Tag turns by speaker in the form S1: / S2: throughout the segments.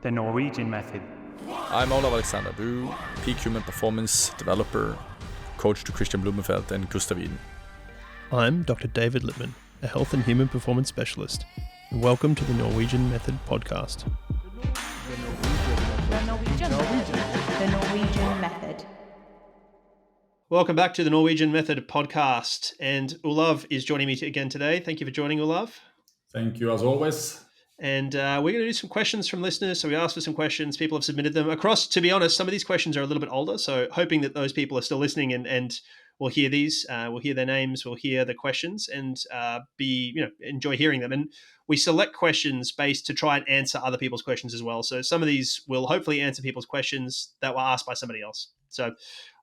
S1: The Norwegian Method.
S2: I'm Olav Alexander Bu, peak human performance developer, coach to Christian Blumenfeld and Gustav Iden.
S3: I'm Dr David Lipman, a health and human performance specialist, and welcome to the Norwegian Method podcast.
S4: The Norwegian Method.
S3: Welcome back to the Norwegian Method podcast, and Olav is joining me again today. Thank you for joining, Olav.
S5: Thank you as always.
S3: And we're going to do some questions from listeners. So we asked for some questions. People have submitted them across. To be honest, some of these questions are a little bit older. So hoping that those people are still listening and will hear these. We'll hear their names. We'll hear the questions and enjoy hearing them. And we select questions based to try and answer other people's questions as well. So some of these will hopefully answer people's questions that were asked by somebody else. So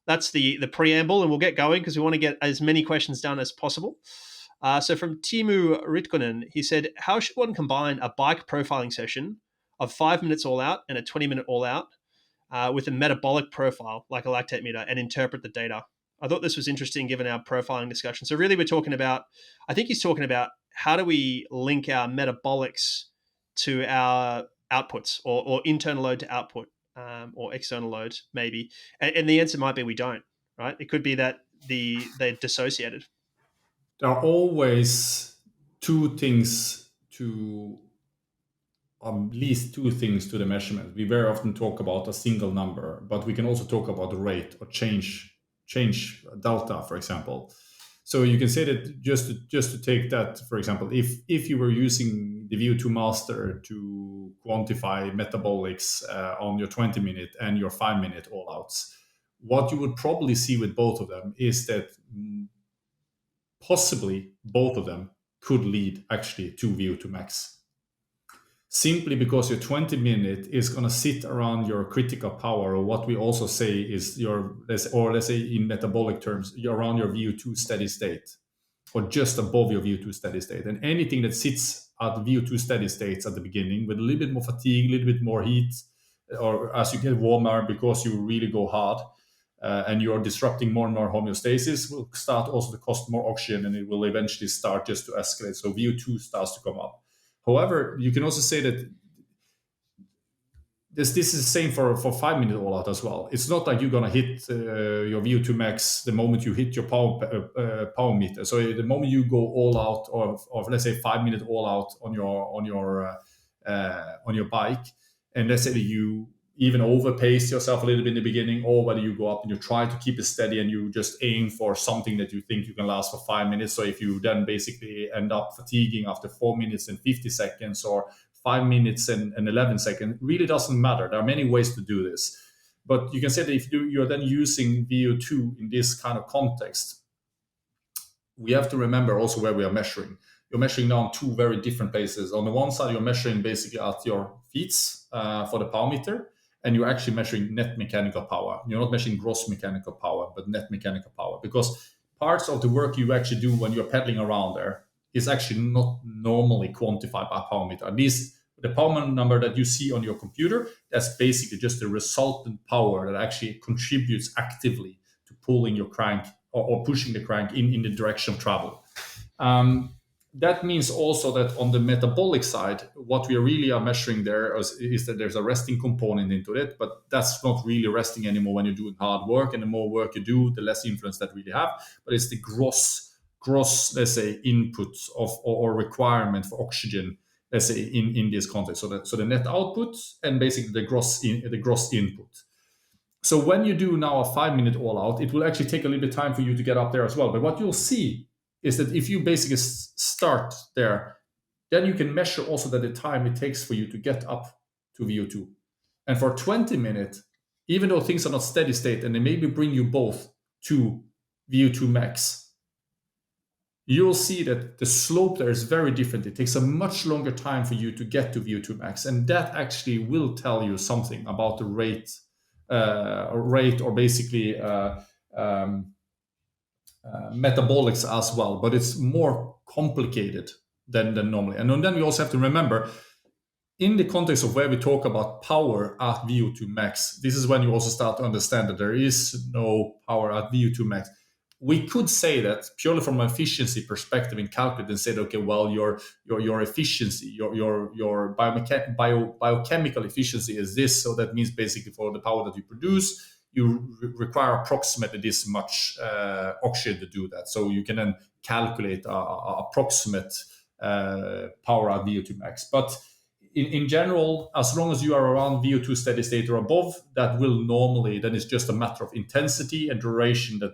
S3: that's the preamble, and we'll get going because we want to get as many questions done as possible. So from Timu Ritkonen, he said, how should one combine a bike profiling session of 5 minutes all out and a 20-minute all out with a metabolic profile like a lactate meter and interpret the data? I thought this was interesting given our profiling discussion. So really I think he's talking about how do we link our metabolics to our outputs or internal load to output or external load maybe. And the answer might be we don't, right? It could be that they're dissociated.
S5: There are always at least two things to the measurement. We very often talk about a single number, but we can also talk about the rate or change delta, for example. So you can say that just to take that, for example, if you were using the VO2 master to quantify metabolics on your 20-minute and your 5-minute all-outs, what you would probably see with both of them is that possibly both of them could lead actually to VO2 max. Simply because your 20-minute is going to sit around your critical power, or what we also say is let's say in metabolic terms, around your VO2 steady state, or just above your VO2 steady state. And anything that sits at VO2 steady states at the beginning with a little bit more fatigue, a little bit more heat, or as you get warmer because you really go hard, and you are disrupting more and more homeostasis, will start also to cost more oxygen, and it will eventually start just to escalate. So VO2 starts to come up. However, you can also say that this is the same for 5-minute all out as well. It's not like you're going to hit your VO2 max the moment you hit your power meter. So the moment you go all out, or let's say 5-minute all out on your bike, and let's say that you even overpace yourself a little bit in the beginning, or whether you go up and you try to keep it steady and you just aim for something that you think you can last for 5 minutes. So if you then basically end up fatiguing after 4 minutes and 50 seconds or 5 minutes and 11 seconds, really doesn't matter. There are many ways to do this. But you can say that if you're then using VO2 in this kind of context, we have to remember also where we are measuring. You're measuring now on two very different places. On the one side, you're measuring basically at your feet for the power meter, and you're actually measuring net mechanical power. You're not measuring gross mechanical power, but net mechanical power, because parts of the work you actually do when you're pedaling around there is actually not normally quantified by power meter. At least the power number that you see on your computer, that's basically just the resultant power that actually contributes actively to pulling your crank or pushing the crank in the direction of travel. That means also that on the metabolic side, what we really are measuring there is that there's a resting component into it, but that's not really resting anymore when you're doing hard work. And the more work you do, the less influence that really have. But it's the gross, let's say, input or requirement for oxygen, let's say, in this context. So the net output and basically the gross input. So when you do now a 5-minute all out, it will actually take a little bit of time for you to get up there as well. But what you'll see is that if you basically start there, then you can measure also that the time it takes for you to get up to VO2. And for 20 minutes, even though things are not steady state and they maybe bring you both to VO2 max, you'll see that the slope there is very different. It takes a much longer time for you to get to VO2 max. And that actually will tell you something about the rate or basically metabolics as well, but it's more complicated than normally. And then we also have to remember, in the context of where we talk about power at VO2 max, this is when you also start to understand that there is no power at VO2 max. we could say that purely from an efficiency perspective and calculate and say, okay, well, your efficiency, your biochemical efficiency is this. So that means basically for the power that you produce, you require approximately this much oxygen to do that. So you can then calculate a approximate power at VO2 max. But in general, as long as you are around VO2 steady state or above, that will normally, then it's just a matter of intensity and duration that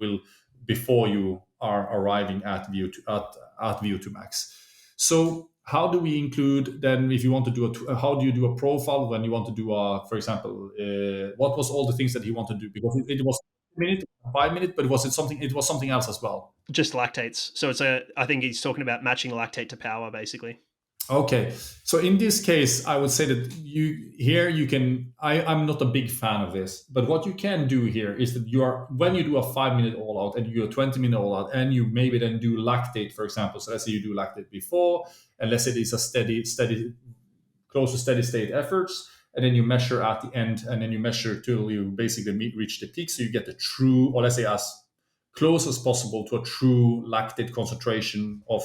S5: will before you are arriving at VO2 max. So how do we include then, if you want to do how do you do a profile when you want to do for example, what was all the things that he wanted to do? Because it was 5 minutes, but it was something else as well.
S3: Just lactates. So I think he's talking about matching lactate to power, basically.
S5: Okay, so in this case, I would say that I'm not a big fan of this, but what you can do here is that when you do a 5 minute all out and you do a 20 minute all out and you maybe then do lactate, for example. So let's say you do lactate before, and let's say it's a steady, close to steady state efforts, and then you measure at the end, and then you measure till you basically reach the peak. So you get the true, or let's say as close as possible to a true lactate concentration of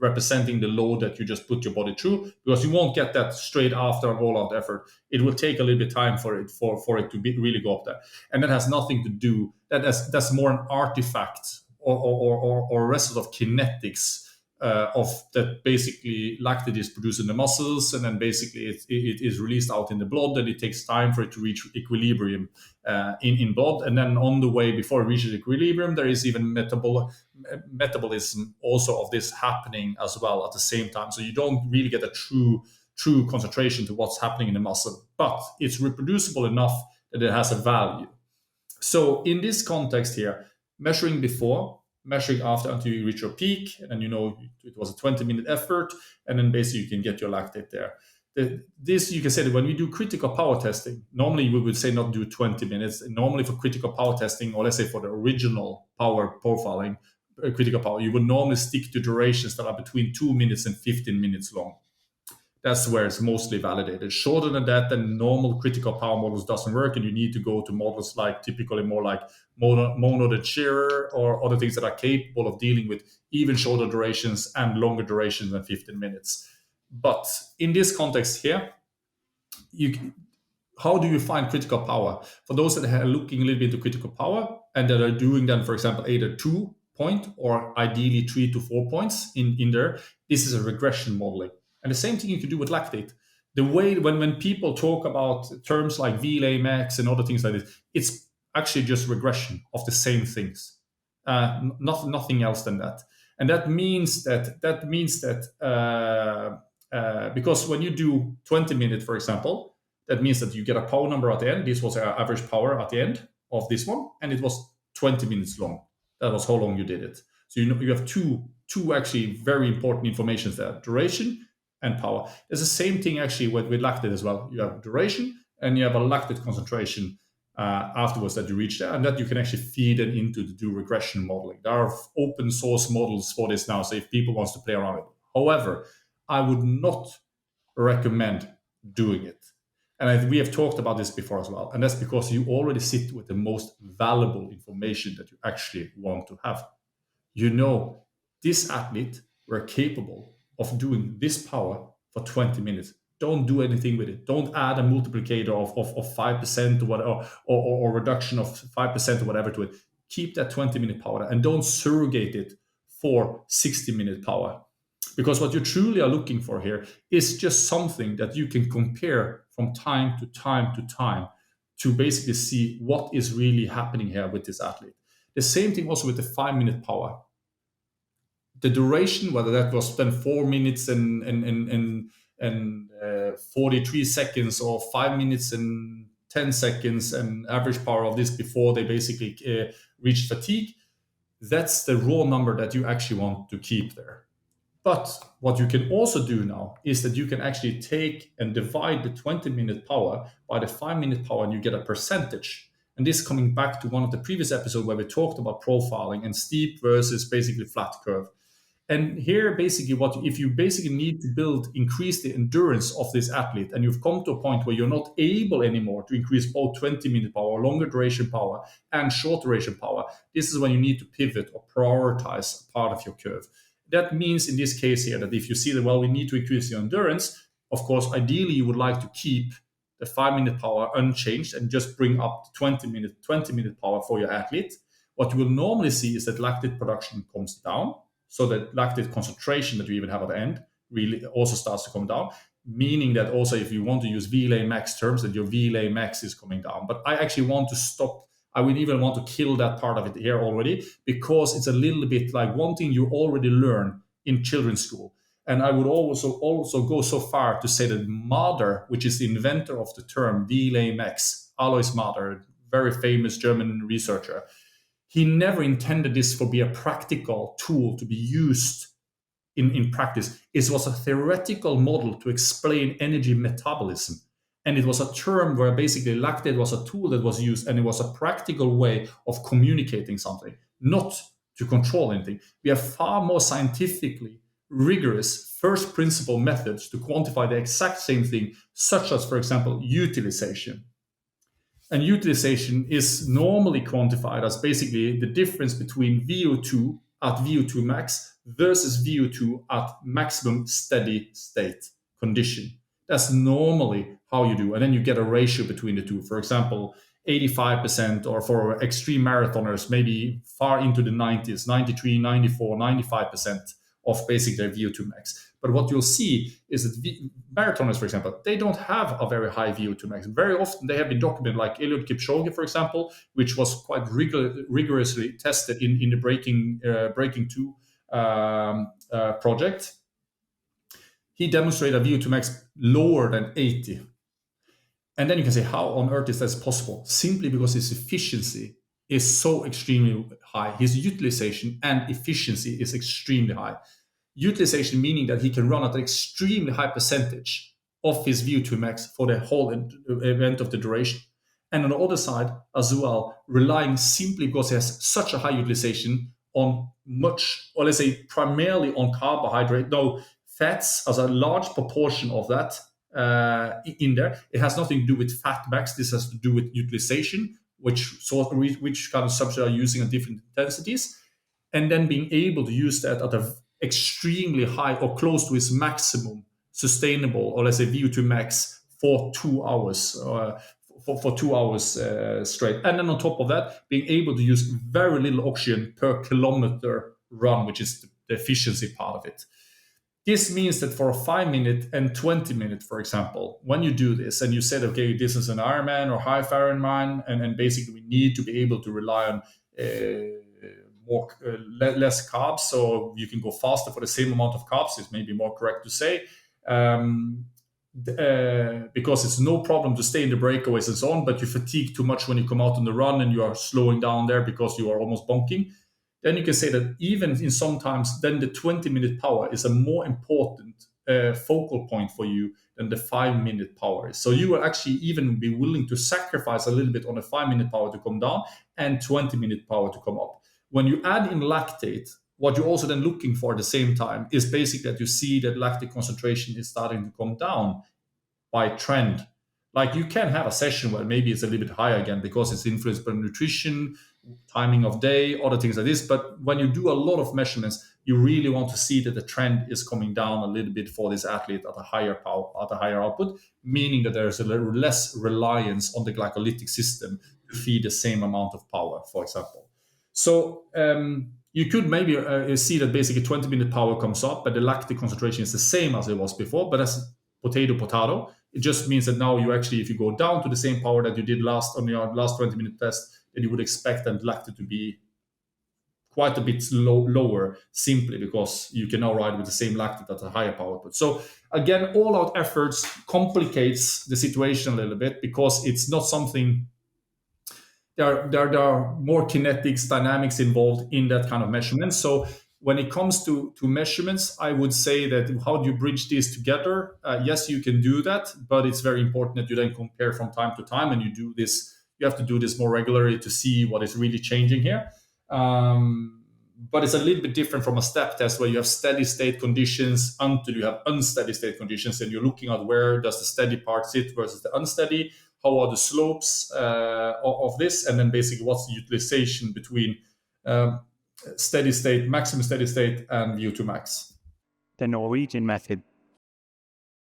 S5: representing the load that you just put your body through, because you won't get that straight after an all-out effort. It will take a little bit of time for it to really go up there, and that has nothing to do. That's more an artifact or a result of kinetics of that. Basically, lactate is produced in the muscles, and then basically it is released out in the blood, and it takes time for it to reach equilibrium in blood, and then on the way before it reaches equilibrium, there is even metabolism also of this happening as well at the same time. So you don't really get a true concentration to what's happening in the muscle, but it's reproducible enough that it has a value. So in this context here, measuring before, measuring after until you reach your peak, and then it was a 20-minute effort, and then basically you can get your lactate there. This, you can say that when we do critical power testing, normally we would say not do 20 minutes. Normally for critical power testing, or let's say for the original power profiling, critical power, you would normally stick to durations that are between 2 minutes and 15 minutes long. That's where it's mostly validated. Shorter than that, then normal critical power models doesn't work, and you need to go to models like typically more like Mono and Shearer or other things that are capable of dealing with even shorter durations and longer durations than 15 minutes. But in this context here, how do you find critical power? For those that are looking a little bit into critical power and that are doing then, for example, either 2 point or ideally 3 to 4 points in there, this is a regression modeling. And the same thing you can do with lactate. The way when people talk about terms like VLA max and other things like this, it's actually just regression of the same things, nothing else than that. And that means that because when you do 20 minutes, for example, that means that you get a power number at the end. This was our average power at the end of this one, and it was 20 minutes long. That was how long you did it. So you have two actually very important informations there: duration and power. There's the same thing actually with lactate as well. You have duration and you have a lactate concentration afterwards that you reach there, and that you can actually feed it into to do regression modeling. There are open source models for this now, so if people wants to play around with it. However, I would not recommend doing it. And we have talked about this before as well. And that's because you already sit with the most valuable information that you actually want to have. This athlete were capable of doing this power for 20 minutes. Don't do anything with it. Don't add a multiplicator of 5% or whatever, or reduction of 5% or whatever to it. Keep that 20-minute power and don't surrogate it for 60-minute power. Because what you truly are looking for here is just something that you can compare from time to time to time to basically see what is really happening here with this athlete. The same thing also with the 5-minute power. The duration, whether that was then 4 minutes and 43 seconds or 5 minutes and 10 seconds and average power of this before they basically reached fatigue, that's the raw number that you actually want to keep there. But what you can also do now is that you can actually take and divide the 20-minute power by the 5-minute power, and you get a percentage. And this coming back to one of the previous episodes where we talked about profiling and steep versus basically flat curve. And here, basically, if you basically need to increase the endurance of this athlete, and you've come to a point where you're not able anymore to increase both 20-minute power, longer duration power, and short duration power, this is when you need to pivot or prioritize a part of your curve. That means in this case here that if you see that, well, we need to increase your endurance, of course, ideally you would like to keep the 5-minute power unchanged and just bring up the 20-minute power for your athlete. What you will normally see is that lactate production comes down. So that lactate concentration that you even have at the end really also starts to come down, meaning that also if you want to use VLA max terms, that your VLA max is coming down. But I actually want to stop. I would even want to kill that part of it here already, because it's a little bit like one thing you already learn in children's school. And I would also go so far to say that Mader, which is the inventor of the term VLA max, Alois Mader, very famous German researcher, he never intended this for be a practical tool to be used in practice. It was a theoretical model to explain energy metabolism. And it was a term where basically lactate was a tool that was used, and it was a practical way of communicating something, not to control anything. We have far more scientifically rigorous first principle methods to quantify the exact same thing, such as, for example, utilization. And utilization is normally quantified as basically the difference between VO2 at VO2 max versus VO2 at maximum steady state condition. That's normally how you do. And then you get a ratio between the two. For example, 85%, or for extreme marathoners, maybe far into the 90s, 93, 94, 95% of basically their VO2 max. But what you'll see is that marathoners, for example, they don't have a very high VO2 max. Very often they have been documented, like Eliud Kipchoge, for example, which was quite rigorously tested in the Breaking 2 project. He demonstrated a VO2 max lower than 80. And then you can say, how on earth is that possible? Simply because his efficiency is so extremely high. His utilization and efficiency is extremely high. Utilization meaning that he can run at an extremely high percentage of his VO2 max for the whole event of the duration. And on the other side as well, relying simply because he has such a high utilization on much, or let's say primarily on carbohydrate, though fats as a large proportion of that in there. It has nothing to do with fat max. This has to do with utilization, which kind of substrate are using at different intensities, and then being able to use that at a extremely high or close to its maximum sustainable, or let's say VO2 max for 2 hours, for 2 hours straight. And then on top of that, being able to use very little oxygen per kilometer run, which is the efficiency part of it. This means that for a 5-minute and 20-minute, for example, when you do this and you said, okay, this is an Ironman or high Ironman, and basically we need to be able to rely on less carbs, so you can go faster for the same amount of carbs, it's maybe more correct to say, because it's no problem to stay in the breakaways and so on, but you fatigue too much when you come out on the run and you are slowing down there because you are almost bonking. Then you can say that even in sometimes then the 20-minute power is a more important focal point for you than the 5-minute power is. So you will actually even be willing to sacrifice a little bit on the 5-minute power to come down and 20-minute power to come up. When you add in lactate, what you're also then looking for at the same time is basically that you see that lactate concentration is starting to come down by trend. Like you can have a session where maybe it's a little bit higher again because it's influenced by nutrition, timing of day, other things like this. But when you do a lot of measurements, you really want to see that the trend is coming down a little bit for this athlete at a higher power, at a higher output, meaning that there's a little less reliance on the glycolytic system to feed the same amount of power, for example. So you could maybe see that basically 20-minute power comes up, but the lactate concentration is the same as it was before, but that's potato. It just means that now you actually, if you go down to the same power that you did on your last 20-minute test, then you would expect that lactate to be quite a bit lower, simply because you can now ride with the same lactate at a higher power output. So again, all-out efforts complicates the situation a little bit because it's not something. There are more kinetics, dynamics involved in that kind of measurement. So when it comes to measurements, I would say that how do you bridge these together? Yes, you can do that, but it's very important that you then compare from time to time, and you do this. You have to do this more regularly to see what is really changing here. but it's a little bit different from a step test where you have steady state conditions until you have unsteady state conditions, and you're looking at where does the steady part sit versus the unsteady, how are the slopes of this, and then basically what's the utilization between steady state, maximum steady state, and VO2 max.
S1: The Norwegian method.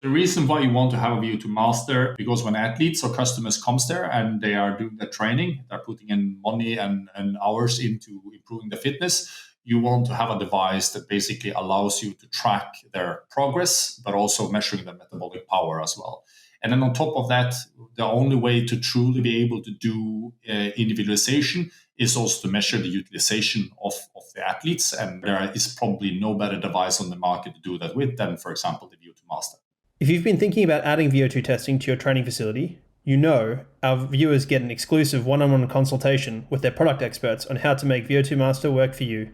S5: The reason why you want to have a VO2 master, because when athletes or customers comes there and they are doing the training, they're putting in money and hours into improving the fitness, you want to have a device that basically allows you to track their progress, but also measuring their metabolic power as well. And then on top of that, the only way to truly be able to do individualization is also to measure the utilization of the athletes. And there is probably no better device on the market to do that with than, for example, the VO2 master.
S3: If you've been thinking about adding VO2 testing to your training facility, you know our viewers get an exclusive one-on-one consultation with their product experts on how to make VO2 Master work for you.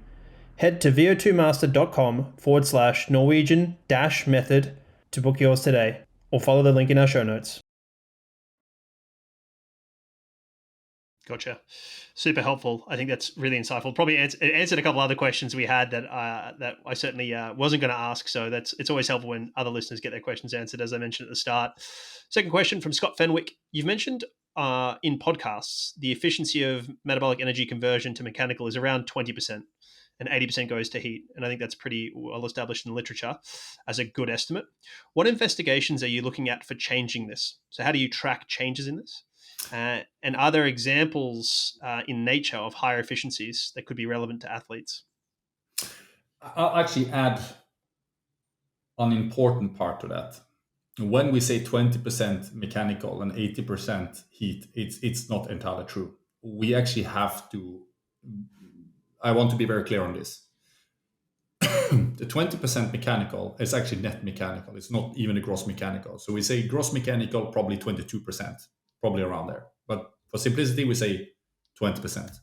S3: Head to vo2master.com/Norwegian-method to book yours today, or follow the link in our show notes. Gotcha. Super helpful. I think that's really insightful. Probably answered a couple other questions we had that I certainly wasn't going to ask. So it's always helpful when other listeners get their questions answered, as I mentioned at the start. Second question from Scott Fenwick. You've mentioned in podcasts the efficiency of metabolic energy conversion to mechanical is around 20%, and 80% goes to heat. And I think that's pretty well established in the literature as a good estimate. What investigations are you looking at for changing this? So how do you track changes in this? And are there examples in nature of higher efficiencies that could be relevant to athletes?
S5: I'll actually add an important part to that. When we say 20% mechanical and 80% heat, it's not entirely true. We actually have to, I want to be very clear on this. The 20% mechanical is actually net mechanical. It's not even a gross mechanical. So we say gross mechanical, probably 22%. Probably around there. But for simplicity, we say 20%.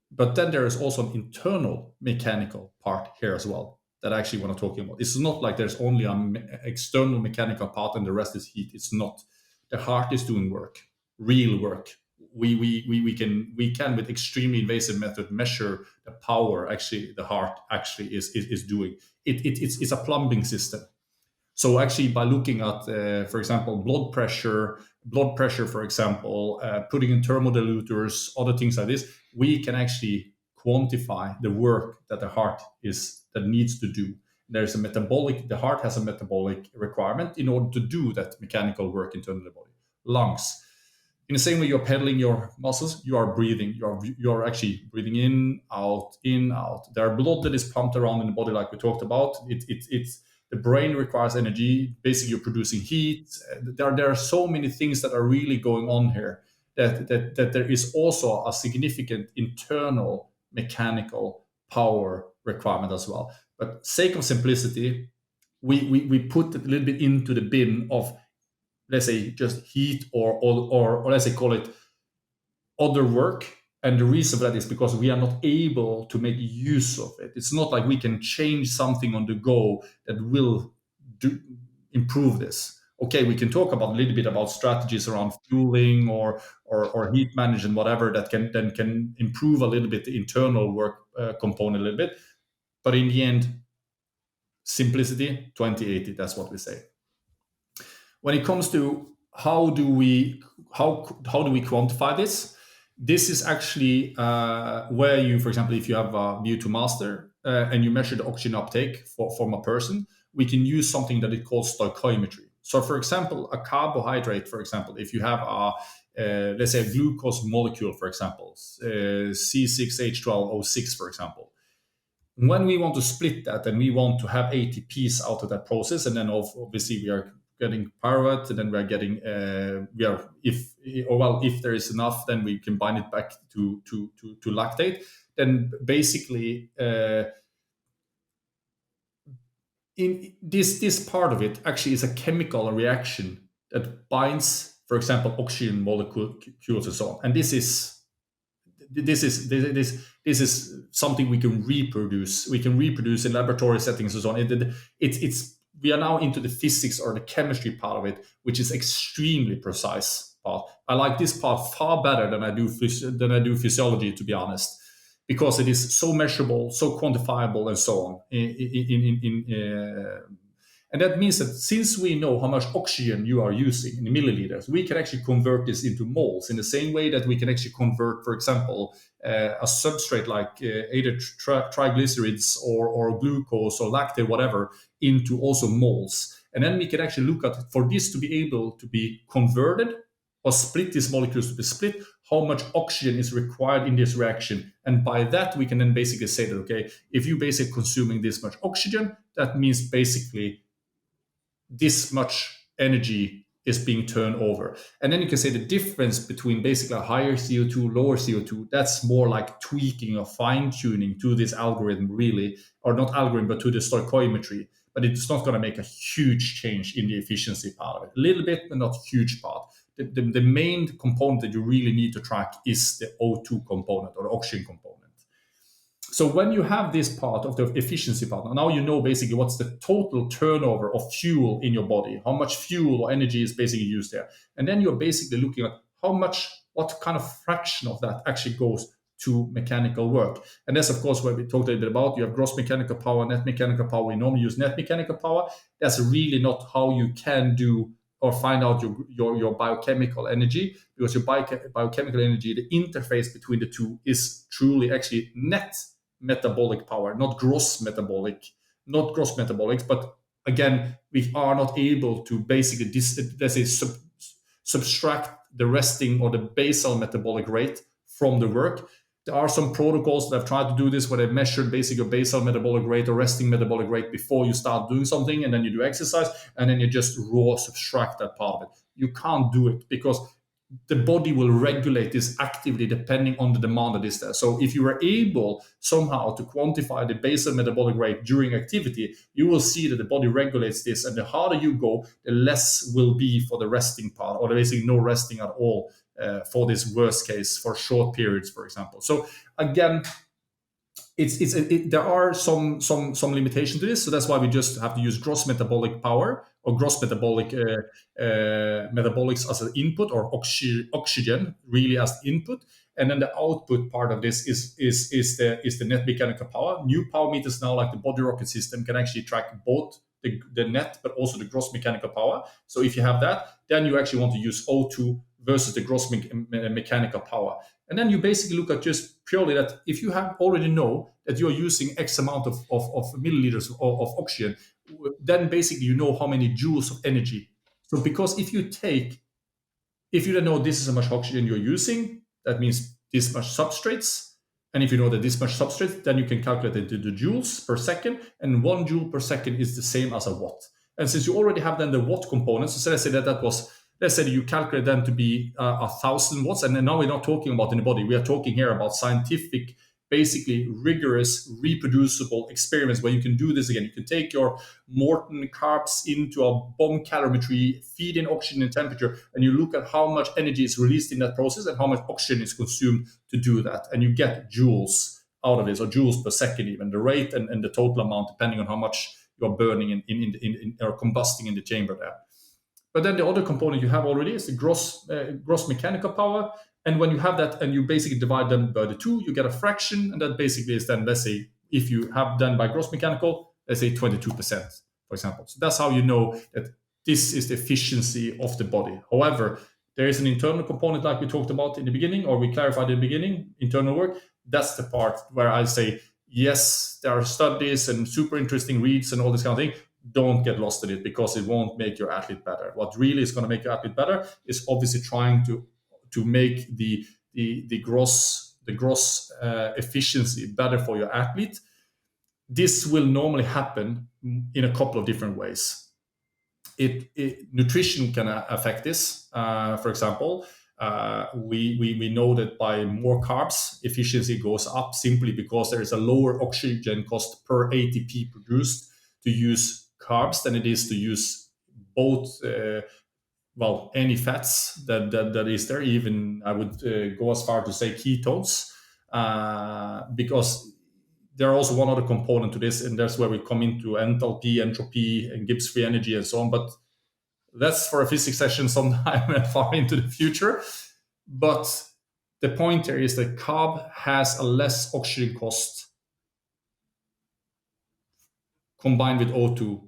S5: But then there is also an internal mechanical part here as well that I actually want to talk about. It's not like there's only an external mechanical part and the rest is heat. It's not. The heart is doing work, real work. We can with extremely invasive method measure the power actually the heart actually is doing. It's a plumbing system. So actually, by looking at, for example, blood pressure, for example, putting in thermodilutors, other things like this, we can actually quantify the work that the heart needs to do. The heart has a metabolic requirement in order to do that mechanical work internally in the body. Lungs. In the same way you're pedaling your muscles, you are breathing. You're actually breathing in, out, in, out. There are blood that is pumped around in the body, like we talked about. The brain requires energy. Basically, you're producing heat. There are so many things that are really going on here that there is also a significant internal mechanical power requirement as well. But sake of simplicity, we put a little bit into the bin of, let's say, just heat or let's say call it other work. And the reason for that is because we are not able to make use of it. It's not like we can change something on the go that will improve this. Okay, we can talk about a little bit about strategies around fueling or heat management, whatever, that can improve a little bit the internal work component a little bit. But in the end, simplicity, 20/80, that's what we say. When it comes to how do we quantify this? This is actually where you, for example, if you have a VO2 master and you measure the oxygen uptake from a person, we can use something that is called stoichiometry. So, for example, a carbohydrate, for example, if you have let's say a glucose molecule, for example, C6H12O6, for example, when we want to split that and we want to have ATPs out of that process, and then obviously we are getting pyruvate, and then we are getting if there is enough, then we can bind it back to lactate. Then basically in this part of it actually is a chemical reaction that binds, for example, oxygen molecules and so on. And this is something we can reproduce. We can reproduce in laboratory settings and so on. We are now into the physics or the chemistry part of it, which is extremely precise. part. I like this part far better than I do physiology, to be honest, because it is so measurable, so quantifiable, and so on. And that means that since we know how much oxygen you are using in milliliters, we can actually convert this into moles in the same way that we can actually convert, for example, a substrate like either triglycerides or glucose or lactate, whatever, into also moles. And then we can actually look at, for this to be able to be converted or split, these molecules to be split, how much oxygen is required in this reaction. And by that, we can then basically say that, okay, if you basically consuming this much oxygen, that means basically this much energy is being turned over. And then you can say the difference between basically a higher CO2, lower CO2, that's more like tweaking or fine-tuning to this algorithm, really, or not algorithm, but to the stoichiometry. But it's not going to make a huge change in the efficiency part of it. A little bit, but not huge part. The main component that you really need to track is the O2 component or the oxygen component. So when you have this part of the efficiency part, now you know basically what's the total turnover of fuel in your body, how much fuel or energy is basically used there. And then you're basically looking at what kind of fraction of that actually goes to mechanical work. And that's, of course, what we talked a little bit about. You have gross mechanical power, net mechanical power. We normally use net mechanical power. That's really not how you can do or find out your biochemical energy, because your biochemical energy, the interface between the two is truly actually net metabolic power, not gross metabolics. But again, we are not able to basically subtract the resting or the basal metabolic rate from the work. There are some protocols that have tried to do this where they measured basically your basal metabolic rate or resting metabolic rate before you start doing something, and then you do exercise, and then you just raw subtract that part of it. You can't do it because the body will regulate this actively depending on the demand that is there. So if you are able somehow to quantify the basal metabolic rate during activity, you will see that the body regulates this, and the harder you go, the less will be for the resting part, or basically no resting at all for this worst case for short periods, for example. So again, there are some limitation to this, so that's why we just have to use gross metabolic power or gross metabolic metabolics as an input, or oxygen really as input, and then the output part of this is the net mechanical power. New power meters now, like the body rocket system, can actually track both the net but also the gross mechanical power. So if you have that, then you actually want to use O2 versus the gross mechanical power. And then you basically look at just purely that if you have already know that you're using X amount of milliliters of oxygen, then basically you know how many joules of energy. So because if you don't know this is how much oxygen you're using, that means this much substrates. And if you know that this much substrate, then you can calculate the joules per second, and 1 joule per second is the same as a watt. And since you already have then the watt components, so let's say let's say you calculate them to be 1,000 watts, and then now we're not talking about in the body. We are talking here about scientific, basically rigorous, reproducible experiments where you can do this again. You can take your Maurten carbs into a bomb calorimetry, feed in oxygen and temperature, and you look at how much energy is released in that process and how much oxygen is consumed to do that. And you get joules out of this, or joules per second even, the rate and the total amount, depending on how much you're burning in or combusting in the chamber there. But then the other component you have already is the gross mechanical power. And when you have that and you basically divide them by the two, you get a fraction. And that basically is then, let's say, if you have done by gross mechanical, let's say 22%, for example. So that's how you know that this is the efficiency of the body. However, there is an internal component like we talked about in the beginning, or we clarified in the beginning, internal work. That's the part where I say, yes, there are studies and super interesting reads and all this kind of thing. Don't get lost in it, because it won't make your athlete better. What really is going to make your athlete better is obviously trying to make the gross efficiency better for your athlete. This will normally happen in a couple of different ways. Nutrition can affect this. For example, we know that by more carbs, efficiency goes up simply because there is a lower oxygen cost per ATP produced to use carbs than it is to use both any fats that is there. Even I would go as far to say ketones, because there are also one other component to this, and that's where we come into enthalpy, entropy, and Gibbs free energy and so on. But That's for a physics session sometime far into the future. But the point there is that carb has a less oxygen cost combined with O2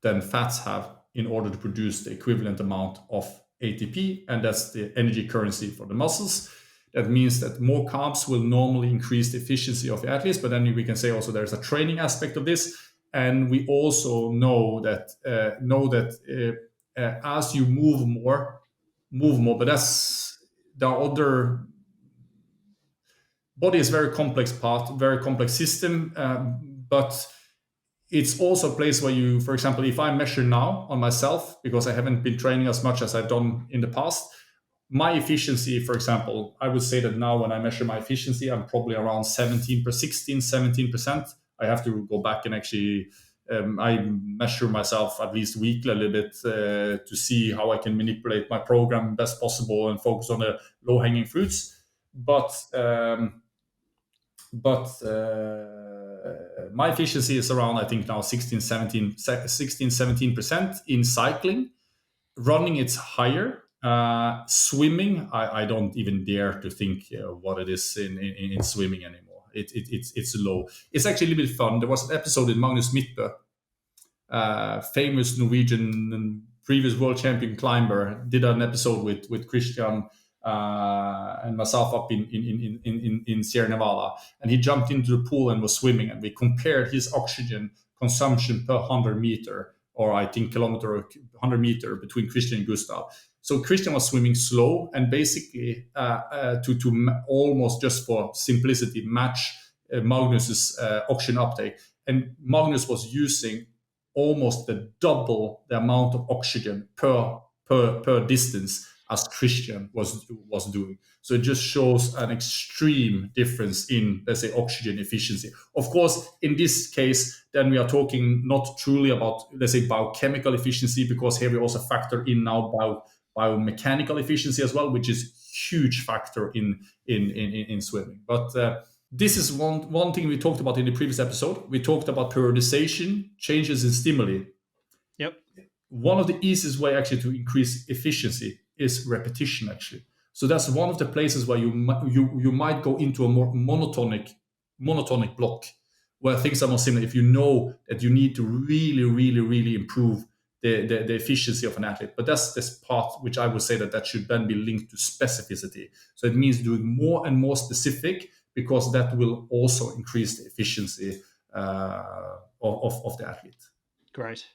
S5: than fats have in order to produce the equivalent amount of ATP, and that's the energy currency for the muscles. That means that more carbs will normally increase the efficiency of the athletes, but then we can say also there's a training aspect of this, and we also know that as you move more. But there are other. Body is very complex very complex system, but it's also a place where you, for example, if I measure now on myself, because I haven't been training as much as I've done in the past, my efficiency, for example, I would say that now when I measure my efficiency, I'm probably around 17%. I have to go back and actually, I measure myself at least weekly a little bit to see how I can manipulate my program best possible and focus on the low-hanging fruits. But my efficiency is around, I think now 16-17% in cycling. Running, it's higher. Swimming, I don't even dare to think what it is in swimming anymore. It's low. It's actually a little bit fun. There was an episode with Magnus Midtbø, famous Norwegian previous world champion climber, did an episode with Christian and myself up in Sierra Nevada, and he jumped into the pool and was swimming, and we compared his oxygen consumption per 100 meter, or I think kilometer, 100 meter between Christian and Gustav. So Christian was swimming slow and basically to almost, just for simplicity, match Magnus's oxygen uptake, and Magnus was using almost the double the amount of oxygen per distance as Christian was doing. So it just shows an extreme difference in, let's say, oxygen efficiency. Of course, in this case, then we are talking not truly about, let's say, biochemical efficiency, because here we also factor in now biomechanical efficiency as well, which is huge factor in swimming. But this is one thing we talked about in the previous episode. We talked about periodization, changes in stimuli.
S3: Yep.
S5: One of the easiest way actually to increase efficiency is repetition, actually. So that's one of the places where you might go into a more monotonic block, where things are more similar. If you know that you need to really, really, really improve the efficiency of an athlete. But that's this part which I would say that should then be linked to specificity. So it means doing more and more specific, because that will also increase the efficiency of the athlete.
S3: Great.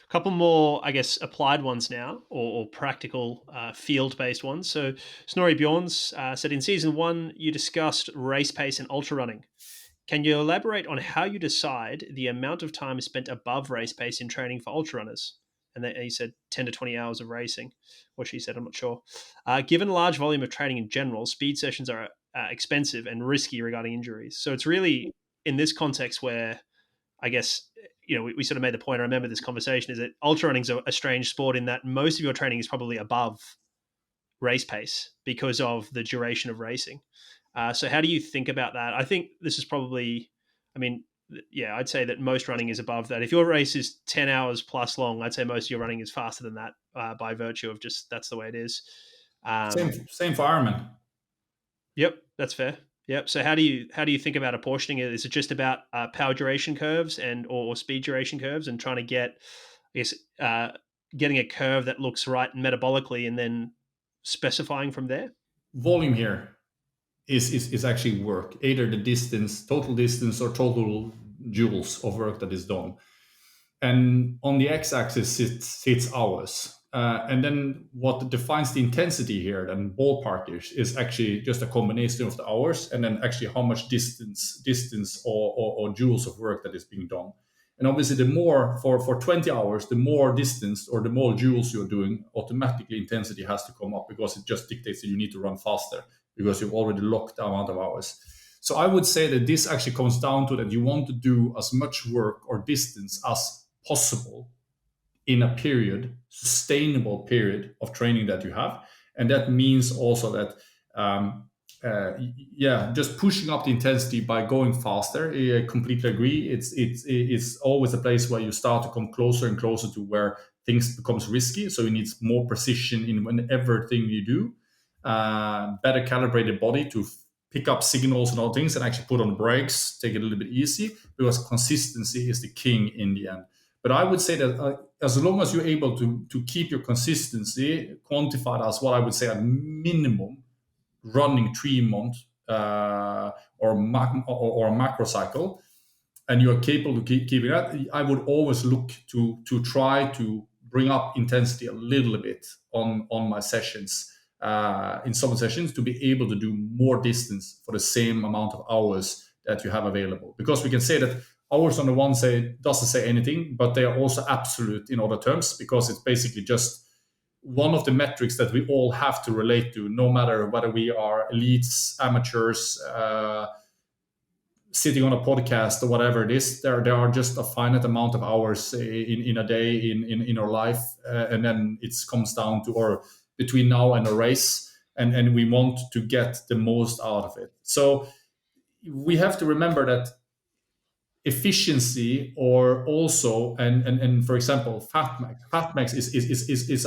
S3: A couple more, I guess, applied ones now, or practical field-based ones. So Snorri Bjorns said, in season 1, you discussed race pace and ultra running. Can you elaborate on how you decide the amount of time spent above race pace in training for ultra runners? And he said 10 to 20 hours of racing, or she said, I'm not sure. Given a large volume of training in general, speed sessions are expensive and risky regarding injuries. So it's really in this context where, I guess, we sort of made the point, I remember this conversation, is that ultra running is a strange sport in that most of your training is probably above race pace because of the duration of racing. So how do you think about that? I think this is probably, I'd say that most running is above that. If your race is 10 hours plus long, I'd say most of your running is faster than that by virtue of just that's the way it is.
S5: Same for Ironman.
S3: Yep, that's fair. Yep. So how do you think about apportioning it? Is it just about power duration curves or speed duration curves, and trying to get, I guess, getting a curve that looks right metabolically, and then specifying from there?
S5: Volume here is actually work, either the distance, total distance, or total joules of work that is done. And on the x-axis sits hours. And then what defines the intensity here, then ballpark is actually just a combination of the hours and then actually how much distance or joules of work that is being done. And obviously the more for 20 hours, the more distance or the more joules you're doing, automatically intensity has to come up, because it just dictates that you need to run faster because you've already locked the amount of hours. So I would say that this actually comes down to that you want to do as much work or distance as possible in a sustainable period of training that you have. And that means also that, just pushing up the intensity by going faster. I completely agree. It's always a place where you start to come closer and closer to where things becomes risky. So you need more precision in whenever thing you do, better calibrated body to pick up signals and all things, and actually put on brakes, take it a little bit easy, because consistency is the king in the end. But I would say that as long as you're able to keep your consistency quantified as what I would say a minimum running 3 months or a macro cycle, and you are capable of keeping that, I would always look to try to bring up intensity a little bit on my sessions, in some sessions, to be able to do more distance for the same amount of hours that you have available. Because we can say that hours on the one side doesn't say anything, but they are also absolute in other terms, because it's basically just one of the metrics that we all have to relate to, no matter whether we are elites, amateurs, sitting on a podcast or whatever it is. There are just a finite amount of hours in a day in our life, and then it comes down to, or between now and a race, and we want to get the most out of it. So we have to remember that efficiency, or also and for example, fat max is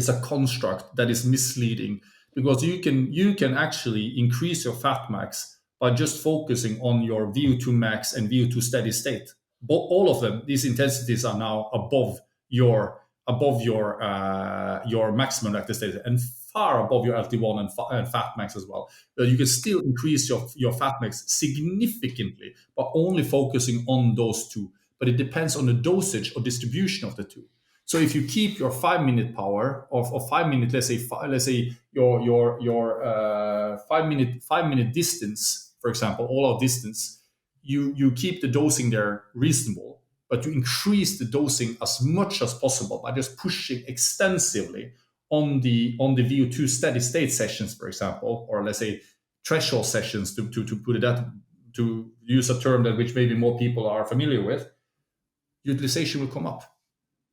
S5: a construct that is misleading, because you can actually increase your fat max by just focusing on your VO2 max and VO2 steady state. But all of them, these intensities are now above your maximum lactate state, and far above your LT1 and fat max as well. But you can still increase your fat max significantly by only focusing on those two. But it depends on the dosage or distribution of the two. So if you keep your 5-minute power of 5 minutes, let's say your 5-minute distance, for example, all of distance, you keep the dosing there reasonable, but you increase the dosing as much as possible by just pushing extensively on the VO2 steady state sessions, for example, or let's say threshold sessions, to put it that, to use a term that which maybe more people are familiar with. Utilization will come up.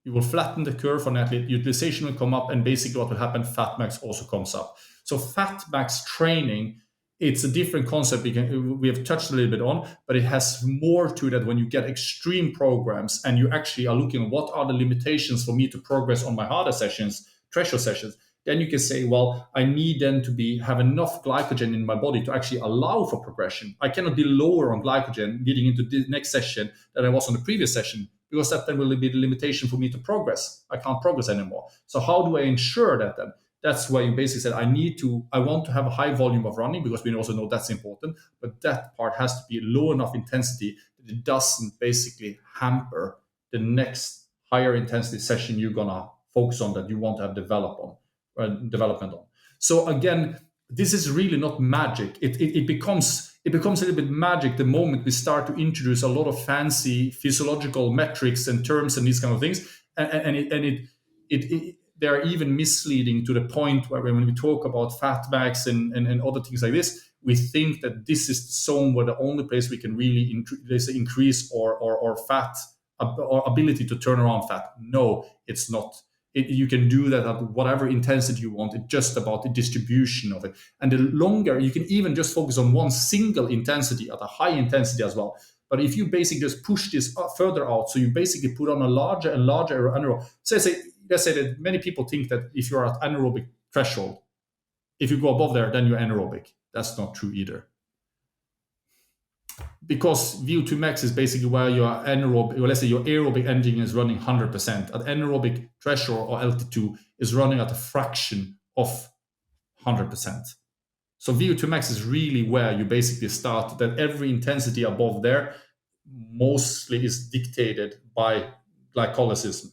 S5: You will flatten the curve on athlete, utilization will come up, and basically what will happen, fat max also comes up. So fat max training, it's a different concept we have touched a little bit on, but it has more to that when you get extreme programs and you actually are looking at what are the limitations for me to progress on my harder sessions, threshold sessions. Then you can say, well, I need then to have enough glycogen in my body to actually allow for progression. I cannot be lower on glycogen leading into the next session than I was on the previous session, because that then will be the limitation for me to progress. I can't progress anymore. So how do I ensure that then? That's why you basically said, I want to have a high volume of running, because we also know that's important, but that part has to be low enough intensity that it doesn't basically hamper the next higher intensity session you're gonna focus on, that you want to have development on. So again, this is really not magic. It becomes a little bit magic the moment we start to introduce a lot of fancy physiological metrics and terms and these kind of things, and they are even misleading to the point where when we talk about fat max and other things like this, we think that this is the zone where the only place we can really increase or fat or ability to turn around fat. No, it's not. You can do that at whatever intensity you want. It's just about the distribution of it. And the longer, you can even just focus on one single intensity at a high intensity as well. But if you basically just push this further out, so you basically put on a larger and larger anaerobic. Let's say that many people think that if you're at anaerobic threshold, if you go above there, then you're anaerobic. That's not true either. Because VO2 max is basically where your anaerobic, or let's say your aerobic engine is running 100%. At anaerobic threshold, or LT2, is running at a fraction of 100%. So VO2 max is really where you basically start, that every intensity above there mostly is dictated by glycolysis.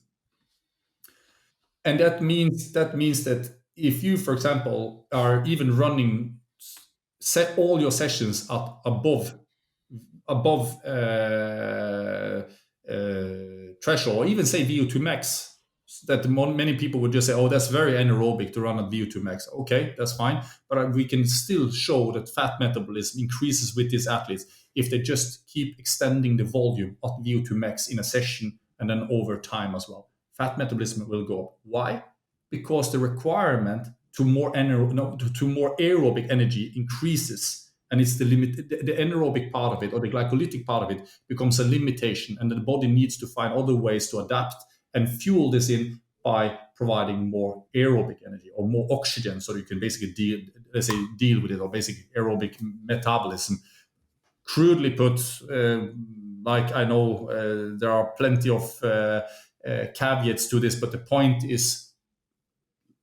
S5: And that means that if you, for example, are even running set all your sessions at above threshold, or even say VO2 max, that many people would just say, oh, that's very anaerobic to run at VO2 max. Okay, that's fine. But we can still show that fat metabolism increases with these athletes if they just keep extending the volume at VO2 max in a session and then over time as well. Fat metabolism will go up. Why? Because the requirement to more aerobic energy increases. And it's the anaerobic part of it, or the glycolytic part of it, becomes a limitation, and the body needs to find other ways to adapt and fuel this in by providing more aerobic energy or more oxygen, so you can basically deal with it, or basically aerobic metabolism. Crudely put, like I know there are plenty of caveats to this, but the point is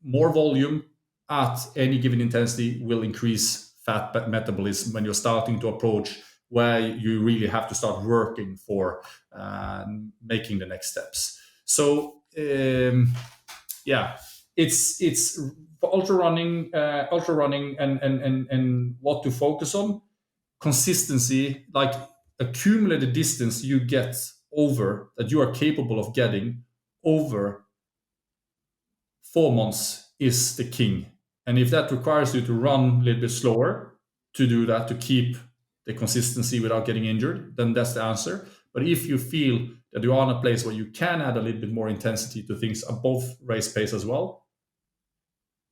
S5: more volume at any given intensity will increase fat metabolism when you're starting to approach where you really have to start working for making the next steps. So it's for ultra running and what to focus on. Consistency, like accumulated distance you get over, that you are capable of getting over 4 months, is the king. And if that requires you to run a little bit slower to do that, to keep the consistency without getting injured, then that's the answer. But if you feel that you are in a place where you can add a little bit more intensity to things above race pace as well,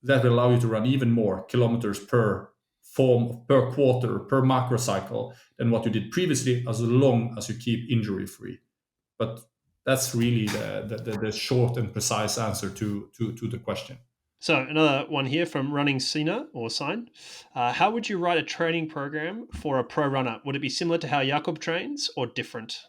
S5: that will allow you to run even more kilometers per quarter, per macro cycle than what you did previously, as long as you keep injury free. But that's really the short and precise answer to the question.
S3: So another one here from Running Sina or Sign. How would you write a training program for a pro runner? Would it be similar to how Jakob trains or different?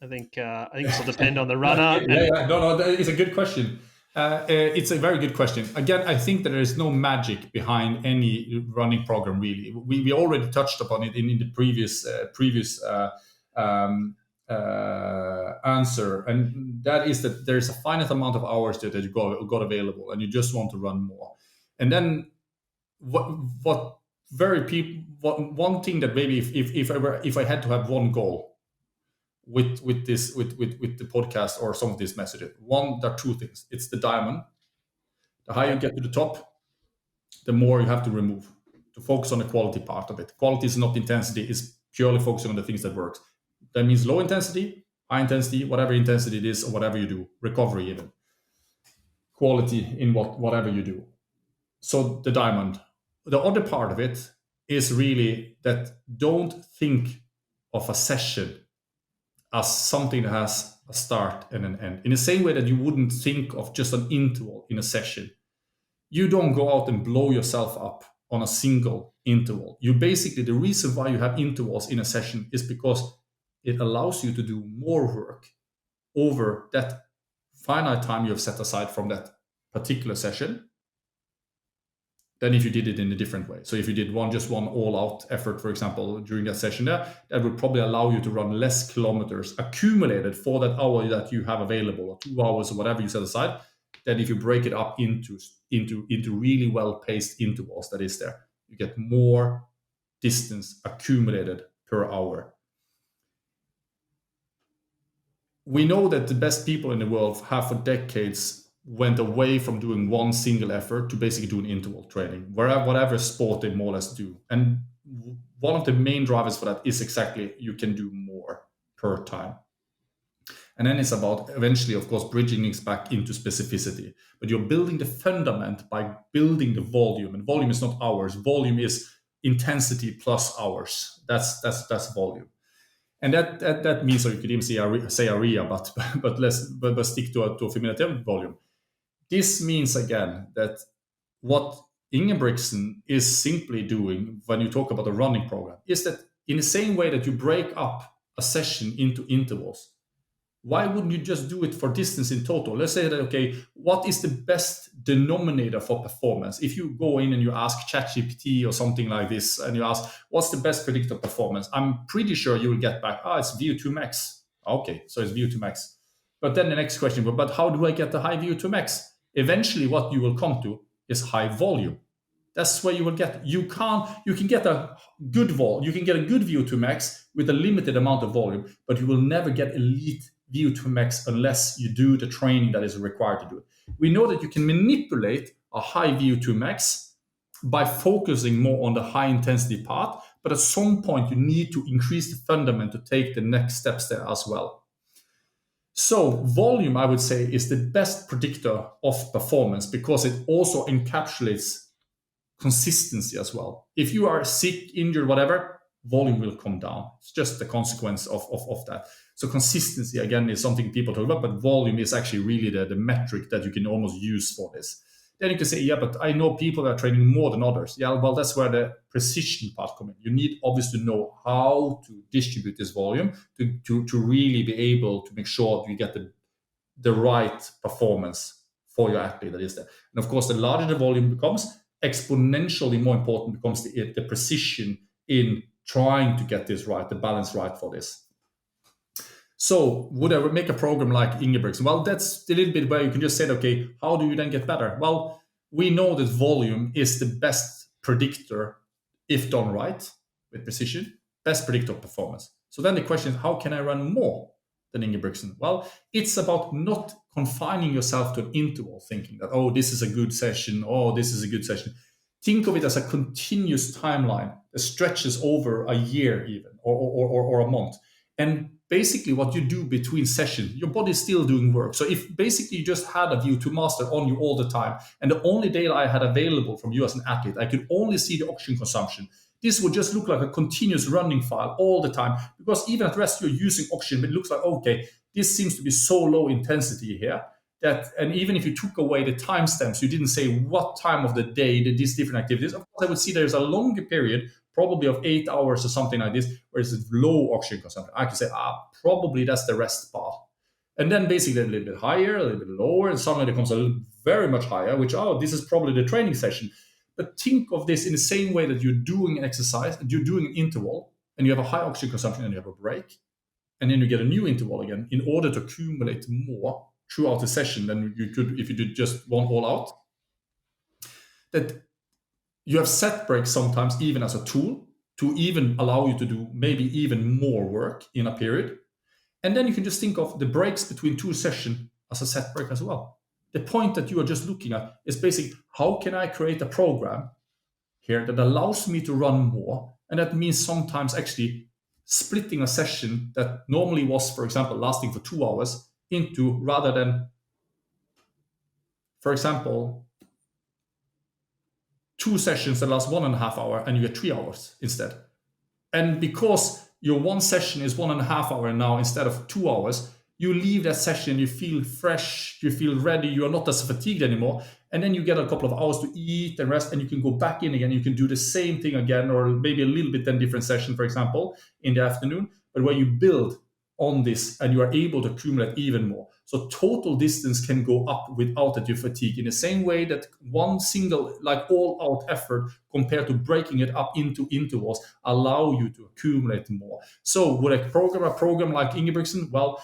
S3: I think this will depend on the runner.
S5: No, it's a good question. It's a very good question. Again, I think that there is no magic behind any running program, really. We already touched upon it in the previous answer, and that is that there is a finite amount of hours that you got available, and you just want to run more. And then one thing that maybe if I had to have one goal with the podcast or some of these messages, there are two things. It's the diamond. The higher you get to the top, the more you have to remove to focus on the quality part of it. Quality is not intensity; it's purely focusing on the things that works. That means low intensity, high intensity, whatever intensity it is, or whatever you do, recovery even. Quality in whatever you do. So the diamond. The other part of it is really that don't think of a session as something that has a start and an end. In the same way that you wouldn't think of just an interval in a session. You don't go out and blow yourself up on a single interval. You basically, the reason why you have intervals in a session is because it allows you to do more work over that finite time you have set aside from that particular session than if you did it in a different way. So if you did one all-out effort, for example, during that session there, that would probably allow you to run less kilometers accumulated for that hour that you have available, or 2 hours or whatever you set aside, than if you break it up into really well-paced intervals that is there. You get more distance accumulated per hour. We know that the best people in the world have for decades went away from doing one single effort to basically doing interval training, whatever sport they more or less do. And one of the main drivers for that is exactly you can do more per time. And then it's about eventually, of course, bridging things back into specificity. But you're building the fundament by building the volume. And volume is not hours. Volume is intensity plus hours. That's volume. And that means, or you could even say area, but stick to a familiar term, volume. This means, again, that what Ingebrigtsen is simply doing when you talk about a running program is that in the same way that you break up a session into intervals, why wouldn't you just do it for distance in total? Let's say that, okay, what is the best denominator for performance? If you go in and you ask ChatGPT or something like this, and you ask, what's the best predictor of performance? I'm pretty sure you will get back, it's VO2 max. Okay, so it's VO2 max. But then the next question, but how do I get the high VO2 max? Eventually, what you will come to is high volume. That's where you will get. You can get a good volume. You can get a good VO2 max with a limited amount of volume, but you will never get elite VO2 max unless you do the training that is required to do it. We know that you can manipulate a high VO2 max by focusing more on the high intensity part, but at some point you need to increase the fundament to take the next steps there as well. So volume, I would say, is the best predictor of performance because it also encapsulates consistency as well. If you are sick, injured, whatever, volume will come down. It's just the consequence of that. So consistency, again, is something people talk about, but volume is actually really the metric that you can almost use for this. Then you can say, yeah, but I know people that are training more than others. Yeah, well, that's where the precision part comes in. You need obviously to know how to distribute this volume to really be able to make sure you get the right performance for your athlete that is there. And of course, the larger the volume becomes, exponentially more important becomes the precision in trying to get this right, the balance right for this. So would I make a program like Ingebrigtsen? Well, that's a little bit where you can just say, okay, how do you then get better? Well, we know that volume is the best predictor, if done right, with precision, best predictor of performance. So then the question is, how can I run more than Ingebrigtsen? Well, it's about not confining yourself to an interval, thinking that, oh, this is a good session, oh, this is a good session. Think of it as a continuous timeline that stretches over a year even, or a month. And basically what you do between sessions, your body is still doing work. So if basically you just had a VO2 master on you all the time, and the only data I had available from you as an athlete, I could only see the oxygen consumption. This would just look like a continuous running file all the time, because even at rest you're using oxygen, but it looks like, okay, this seems to be so low intensity here that, and even if you took away the timestamps, you didn't say what time of the day did these different activities. Of course, I would see there's a longer period, probably of 8 hours or something like this, where it's low oxygen consumption. I could say, probably that's the rest part. And then basically a little bit higher, a little bit lower, and suddenly it becomes very much higher, which, this is probably the training session. But think of this in the same way that you're doing an exercise, and you're doing an interval, and you have a high oxygen consumption, and you have a break, and then you get a new interval again in order to accumulate more throughout the session than you could if you did just one all out. That you have set breaks sometimes even as a tool to even allow you to do maybe even more work in a period. And then you can just think of the breaks between two sessions as a set break as well. The point that you are just looking at is basically, how can I create a program here that allows me to run more? And that means sometimes actually splitting a session that normally was, for example, lasting for 2 hours into, rather than, for example, 2 sessions that last 1.5 hours and you get 3 hours instead. And because your one session is 1.5 hours now instead of 2 hours, you leave that session, you feel fresh, you feel ready, you are not as fatigued anymore. And then you get a couple of hours to eat and rest, and you can go back in again. You can do the same thing again, or maybe a little bit then different session, for example, in the afternoon, but where you build on this and you are able to accumulate even more. So total distance can go up without that you fatigue, in the same way that one single, like all-out effort compared to breaking it up into intervals allow you to accumulate more. So would I program a program like Ingebrigtsen? Well,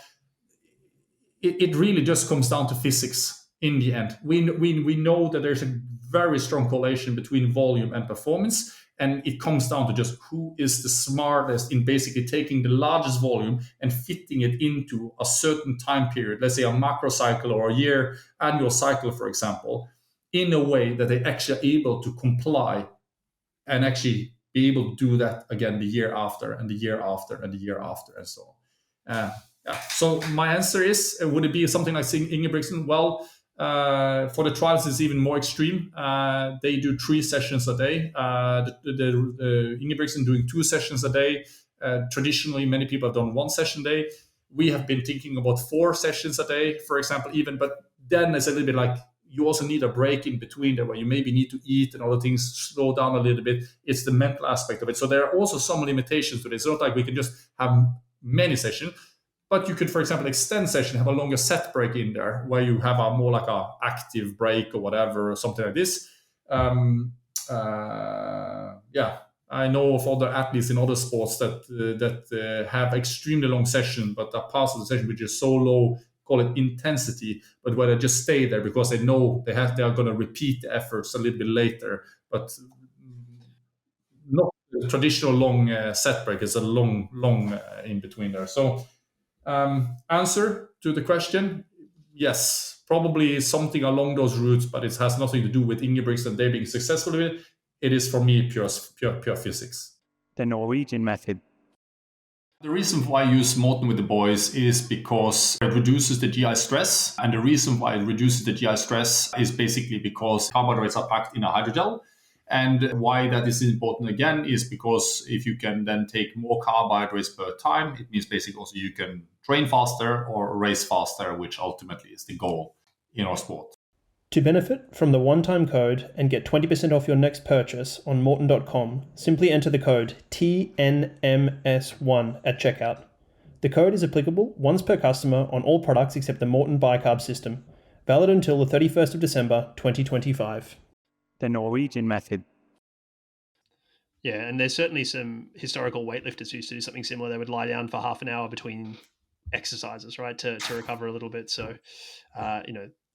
S5: it really just comes down to physics in the end. We know that there's a very strong correlation between volume and performance, and it comes down to just who is the smartest in basically taking the largest volume and fitting it into a certain time period, let's say a macro cycle or a year annual cycle, for example, in a way that they actually are able to comply and actually be able to do that again the year after and the year after and the year after and so on. So my answer is, would it be something like Ingebrigtsen? Well, for the trials, it's even more extreme. They do 3 sessions a day. The Ingebrigtsen doing 2 sessions a day. Traditionally, many people have done 1 session a day. We have been thinking about 4 sessions a day, for example, even. But then it's a little bit like you also need a break in between there where you maybe need to eat and other things, slow down a little bit. It's the mental aspect of it. So there are also some limitations to this. It's not like we can just have many sessions. But you could, for example, extend session, have a longer set break in there where you have a more like a active break or whatever, or something like this. I know of other athletes in other sports that have extremely long session, but are past the session which is so low, call it intensity, but where they just stay there because they know they are going to repeat the efforts a little bit later, but not the traditional long set break. It's a long in between there. So. Answer to the question, yes, probably something along those routes, but it has nothing to do with Ingebrigtsen and they being successful with it. It is for me pure physics.
S1: The Norwegian method.
S5: The reason why I use Maurten with the boys is because it reduces the GI stress. And the reason why it reduces the GI stress is basically because carbohydrates are packed in a hydrogel. And why that is important again is because if you can then take more carbohydrates per time, it means basically also you can train faster or race faster, which ultimately is the goal in our sport.
S3: To benefit from the one-time code and get 20% off your next purchase on Maurten.com, simply enter the code TNMS1 at checkout. The code is applicable once per customer on all products except the Maurten bicarb system, valid until the 31st of December 2025.
S1: The Norwegian method.
S3: Yeah, and there's certainly some historical weightlifters who used to do something similar. They would lie down for half an hour between exercises, right, to recover a little bit. So,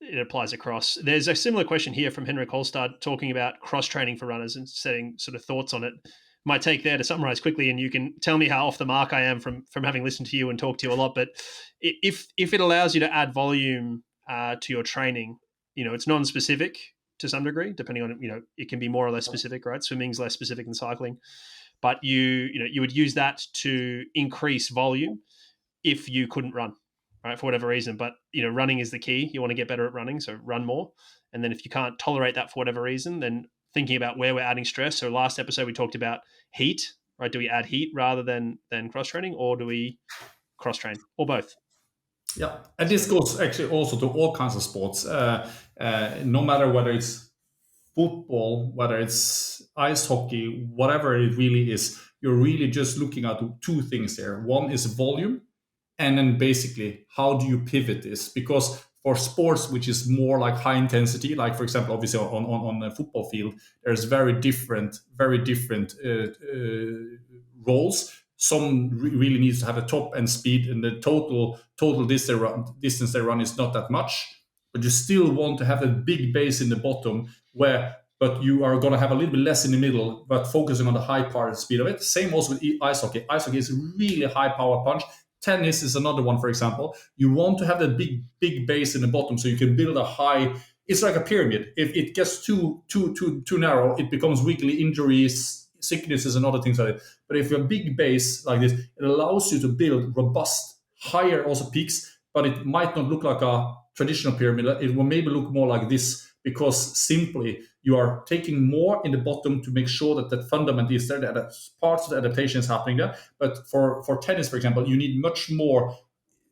S3: it applies across. There's a similar question here from Henrik Holstad talking about cross-training for runners and setting sort of thoughts on it. My take there to summarize quickly, and you can tell me how off the mark I am from having listened to you and talked to you a lot, but if it allows you to add volume to your training, it's non-specific to some degree, depending on, it can be more or less specific, right? Swimming's less specific than cycling, but you would use that to increase volume if you couldn't run, right, for whatever reason. But, running is the key. You want to get better at running, so run more. And then if you can't tolerate that for whatever reason, then thinking about where we're adding stress. So last episode, we talked about heat, right? Do we add heat rather than cross-training, or do we cross-train, or both?
S5: Yeah, and this goes actually also to all kinds of sports, no matter whether it's football, whether it's ice hockey, whatever it really is, you're really just looking at two things there. One is volume, and then basically how do you pivot this? Because for sports which is more like high intensity, like for example, obviously on a football field, there's very different roles. Some really needs to have a top end speed, and the total distance they run is not that much. But you still want to have a big base in the bottom, but you are going to have a little bit less in the middle, but focusing on the high part speed of it. Same also with ice hockey. Ice hockey is a really high power punch. Tennis is another one, for example. You want to have that big base in the bottom so you can build a high. It's like a pyramid. If it gets too narrow, it becomes weakly injuries, sicknesses, and other things like that. But if you have a big base like this, it allows you to build robust, higher also peaks, but it might not look like a traditional pyramid. It will maybe look more like this, because simply you are taking more in the bottom to make sure that fundament is there, that parts of the adaptation is happening there. But for tennis, for example, you need much more.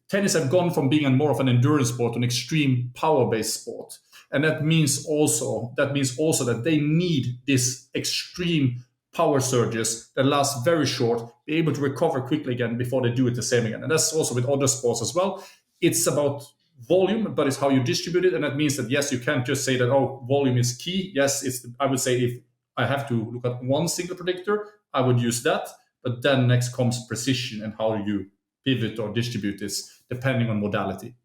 S5: Tennis have gone from being more of an endurance sport to an extreme power-based sport. And that means also that they need this extreme power surges that last very short, be able to recover quickly again before they do it the same again. And that's also with other sports as well. It's about volume, but it's how you distribute it. And that means that, yes, you can't just say that, volume is key. Yes, I would say if I have to look at one single predictor, I would use that. But then next comes precision and how you pivot or distribute this depending on modality.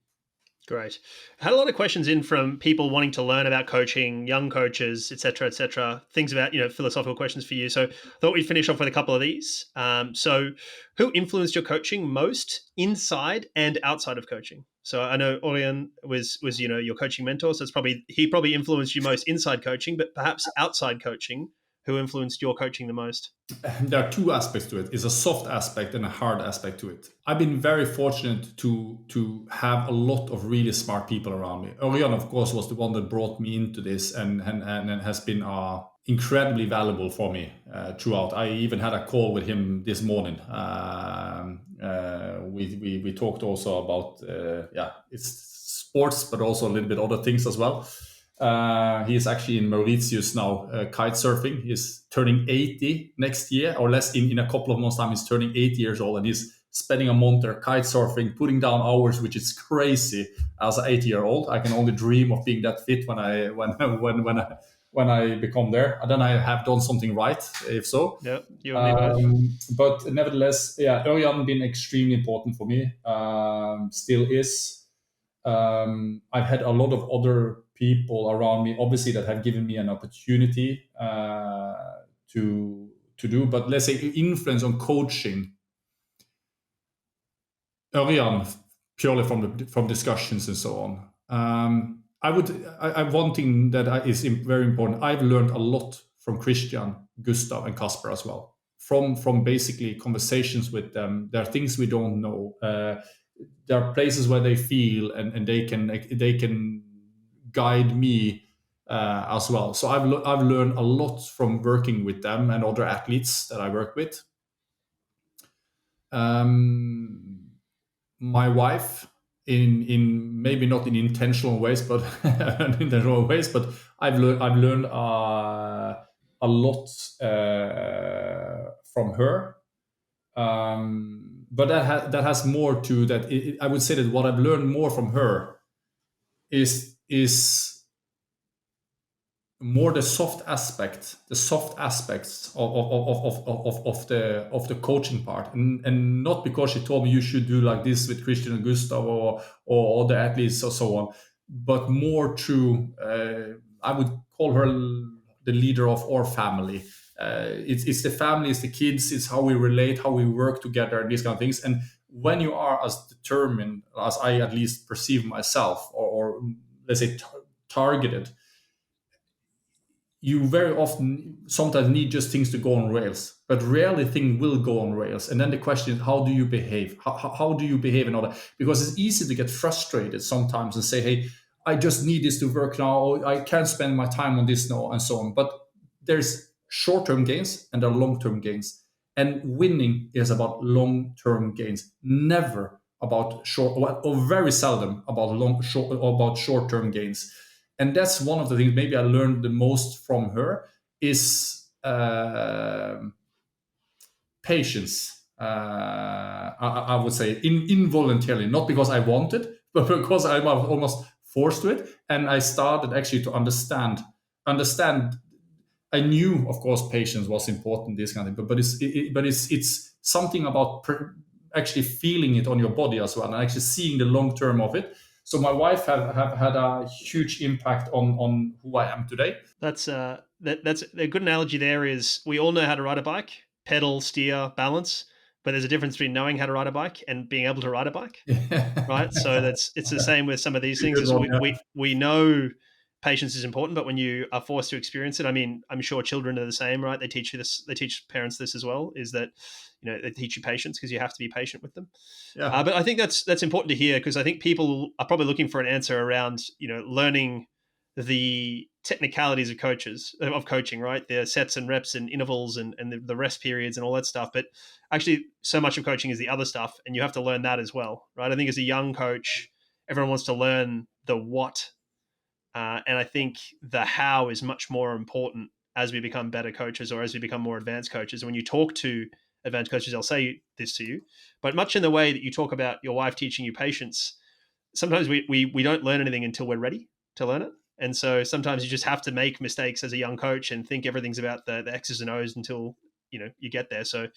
S3: Great. I had a lot of questions in from people wanting to learn about coaching, young coaches, et cetera, things about, philosophical questions for you. So I thought we'd finish off with a couple of these. So who influenced your coaching most inside and outside of coaching? So I know Orion was your coaching mentor. So he probably influenced you most inside coaching, but perhaps outside coaching, who influenced your coaching the most?
S5: There are two aspects to it. It's a soft aspect and a hard aspect to it. I've been very fortunate to have a lot of really smart people around me. Orion, of course, was the one that brought me into this and has been incredibly valuable for me throughout. I even had a call with him this morning. We talked also about it's sports, but also a little bit other things as well. He is actually in Mauritius now, kite surfing. He's turning 80 next year, or less in a couple of months' time. He's turning 80 years old, and he's spending a month there kite surfing, putting down hours, which is crazy as an 80-year-old. I can only dream of being that fit when I become there. And then I have done something right, if so.
S3: Yeah, you and me both.
S5: But nevertheless, Örjan been extremely important for me. Still is. I've had a lot of other people around me, obviously, that have given me an opportunity to do. But let's say influence on coaching, Örjan, purely from discussions and so on. One thing that is very important. I've learned a lot from Christian, Gustav, and Kasper as well. From basically conversations with them. There are things we don't know. There are places where they feel and they can guide me as well. So I've learned a lot from working with them and other athletes that I work with. My wife, in maybe not in intentional ways, but unintentional ways, but I've learned a lot from her. But that has more to that. I would say that what I've learned more from her is more the soft aspects of the coaching part, and not because she told me you should do like this with Christian and Gustav or other athletes or so on, but more through I would call her the leader of our family. It's the family, it's the kids, it's how we relate, how we work together, and these kind of things. And when you are as determined as I at least perceive myself, or let's say targeted, you very often sometimes need just things to go on rails, but rarely things will go on rails. And then the question is, how do you behave? How do you behave in order? Because it's easy to get frustrated sometimes and say, hey, I just need this to work now. I can't spend my time on this now, and so on. But there's short-term gains and there are long-term gains. And winning is about long-term gains, never about short, or very seldom about short-term gains. And that's one of the things maybe I learned the most from her is patience. I would say involuntarily, not because I wanted, but because I was almost forced to it. And I started actually to understand. I knew, of course, patience was important, this kind of thing, but it's something about actually feeling it on your body as well, and actually seeing the long term of it. So my wife have had a huge impact on who I am today.
S3: That's a good analogy. There is, we all know how to ride a bike, pedal, steer, balance, but there's a difference between knowing how to ride a bike and being able to ride a bike, right? So it's the same with some of these things. We know patience is important, but when you are forced to experience it, I mean, I'm sure children are the same, right? They teach you this, they teach parents this as well, is that, they teach you patience because you have to be patient with them.
S5: Yeah.
S3: But I think that's important to hear, because I think people are probably looking for an answer around, learning the technicalities of coaching, right? The sets and reps and intervals and the rest periods and all that stuff. But actually, so much of coaching is the other stuff, and you have to learn that as well, right? I think as a young coach, everyone wants to learn the what. And I think the how is much more important as we become better coaches, or as we become more advanced coaches. And when you talk to advanced coaches, they'll say this to you. But much in the way that you talk about your wife teaching you patience, sometimes we don't learn anything until we're ready to learn it. And so sometimes you just have to make mistakes as a young coach and think everything's about the X's and O's until you get there. So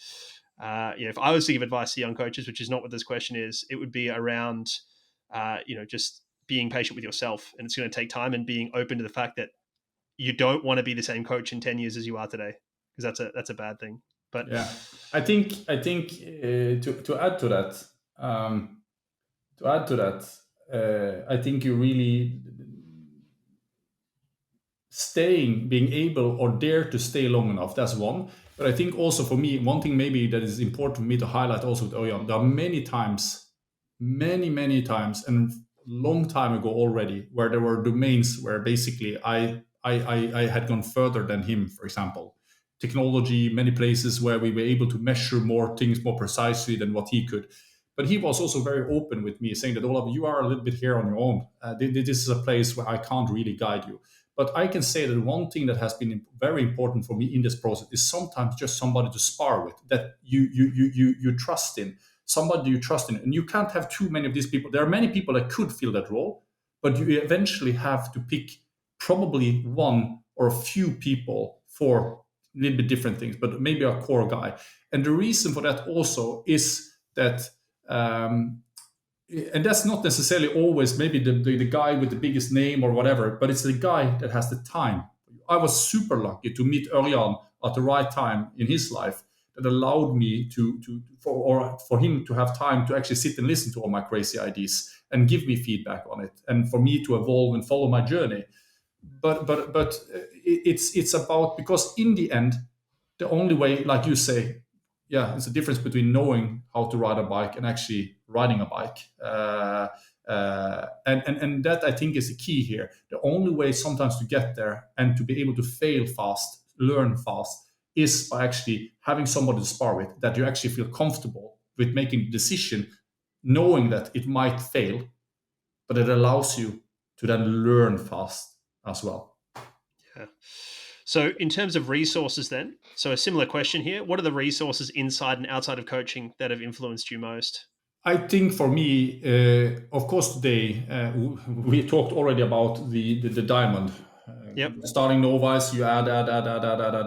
S3: if I was to give advice to young coaches, which is not what this question is, it would be around just being patient with yourself, and it's going to take time, and being open to the fact that you don't want to be the same coach in 10 years as you are today, because that's a bad thing. But
S5: yeah, I think to add to that, I think you really being able or dare to stay long enough. That's one. But I think also for me, one thing maybe that is important for me to highlight also with Örjan, there are many times, and long time ago already, where there were domains where basically I had gone further than him, for example. Technology, many places where we were able to measure more things more precisely than what he could. But he was also very open with me, saying that, Olav, you are a little bit here on your own. This is a place where I can't really guide you. But I can say that one thing that has been very important for me in this process is sometimes just somebody to spar with, that you trust in, somebody you trust in. And you can't have too many of these people. There are many people that could fill that role, but you eventually have to pick probably one or a few people for a little bit different things, but maybe a core guy. And the reason for that also is that, and that's not necessarily always maybe the guy with the biggest name or whatever, but it's the guy that has the time. I was super lucky to meet Örjan at the right time in his life that allowed me for him to have time to actually sit and listen to all my crazy ideas and give me feedback on it, and for me to evolve and follow my journey. But it's about, because in the end, the only way, like you say, it's a difference between knowing how to ride a bike and actually riding a bike. And that I think is the key here. The only way sometimes to get there and to be able to fail fast, learn fast, is by actually having somebody to spar with, that you actually feel comfortable with making the decision, knowing that it might fail, but it allows you to then learn fast as well.
S3: Yeah. So in terms of resources then, so a similar question here, what are the resources inside and outside of coaching that have influenced you most?
S5: I think for me, of course, today we talked already about the diamond.
S3: Yep.
S5: Starting novice, you add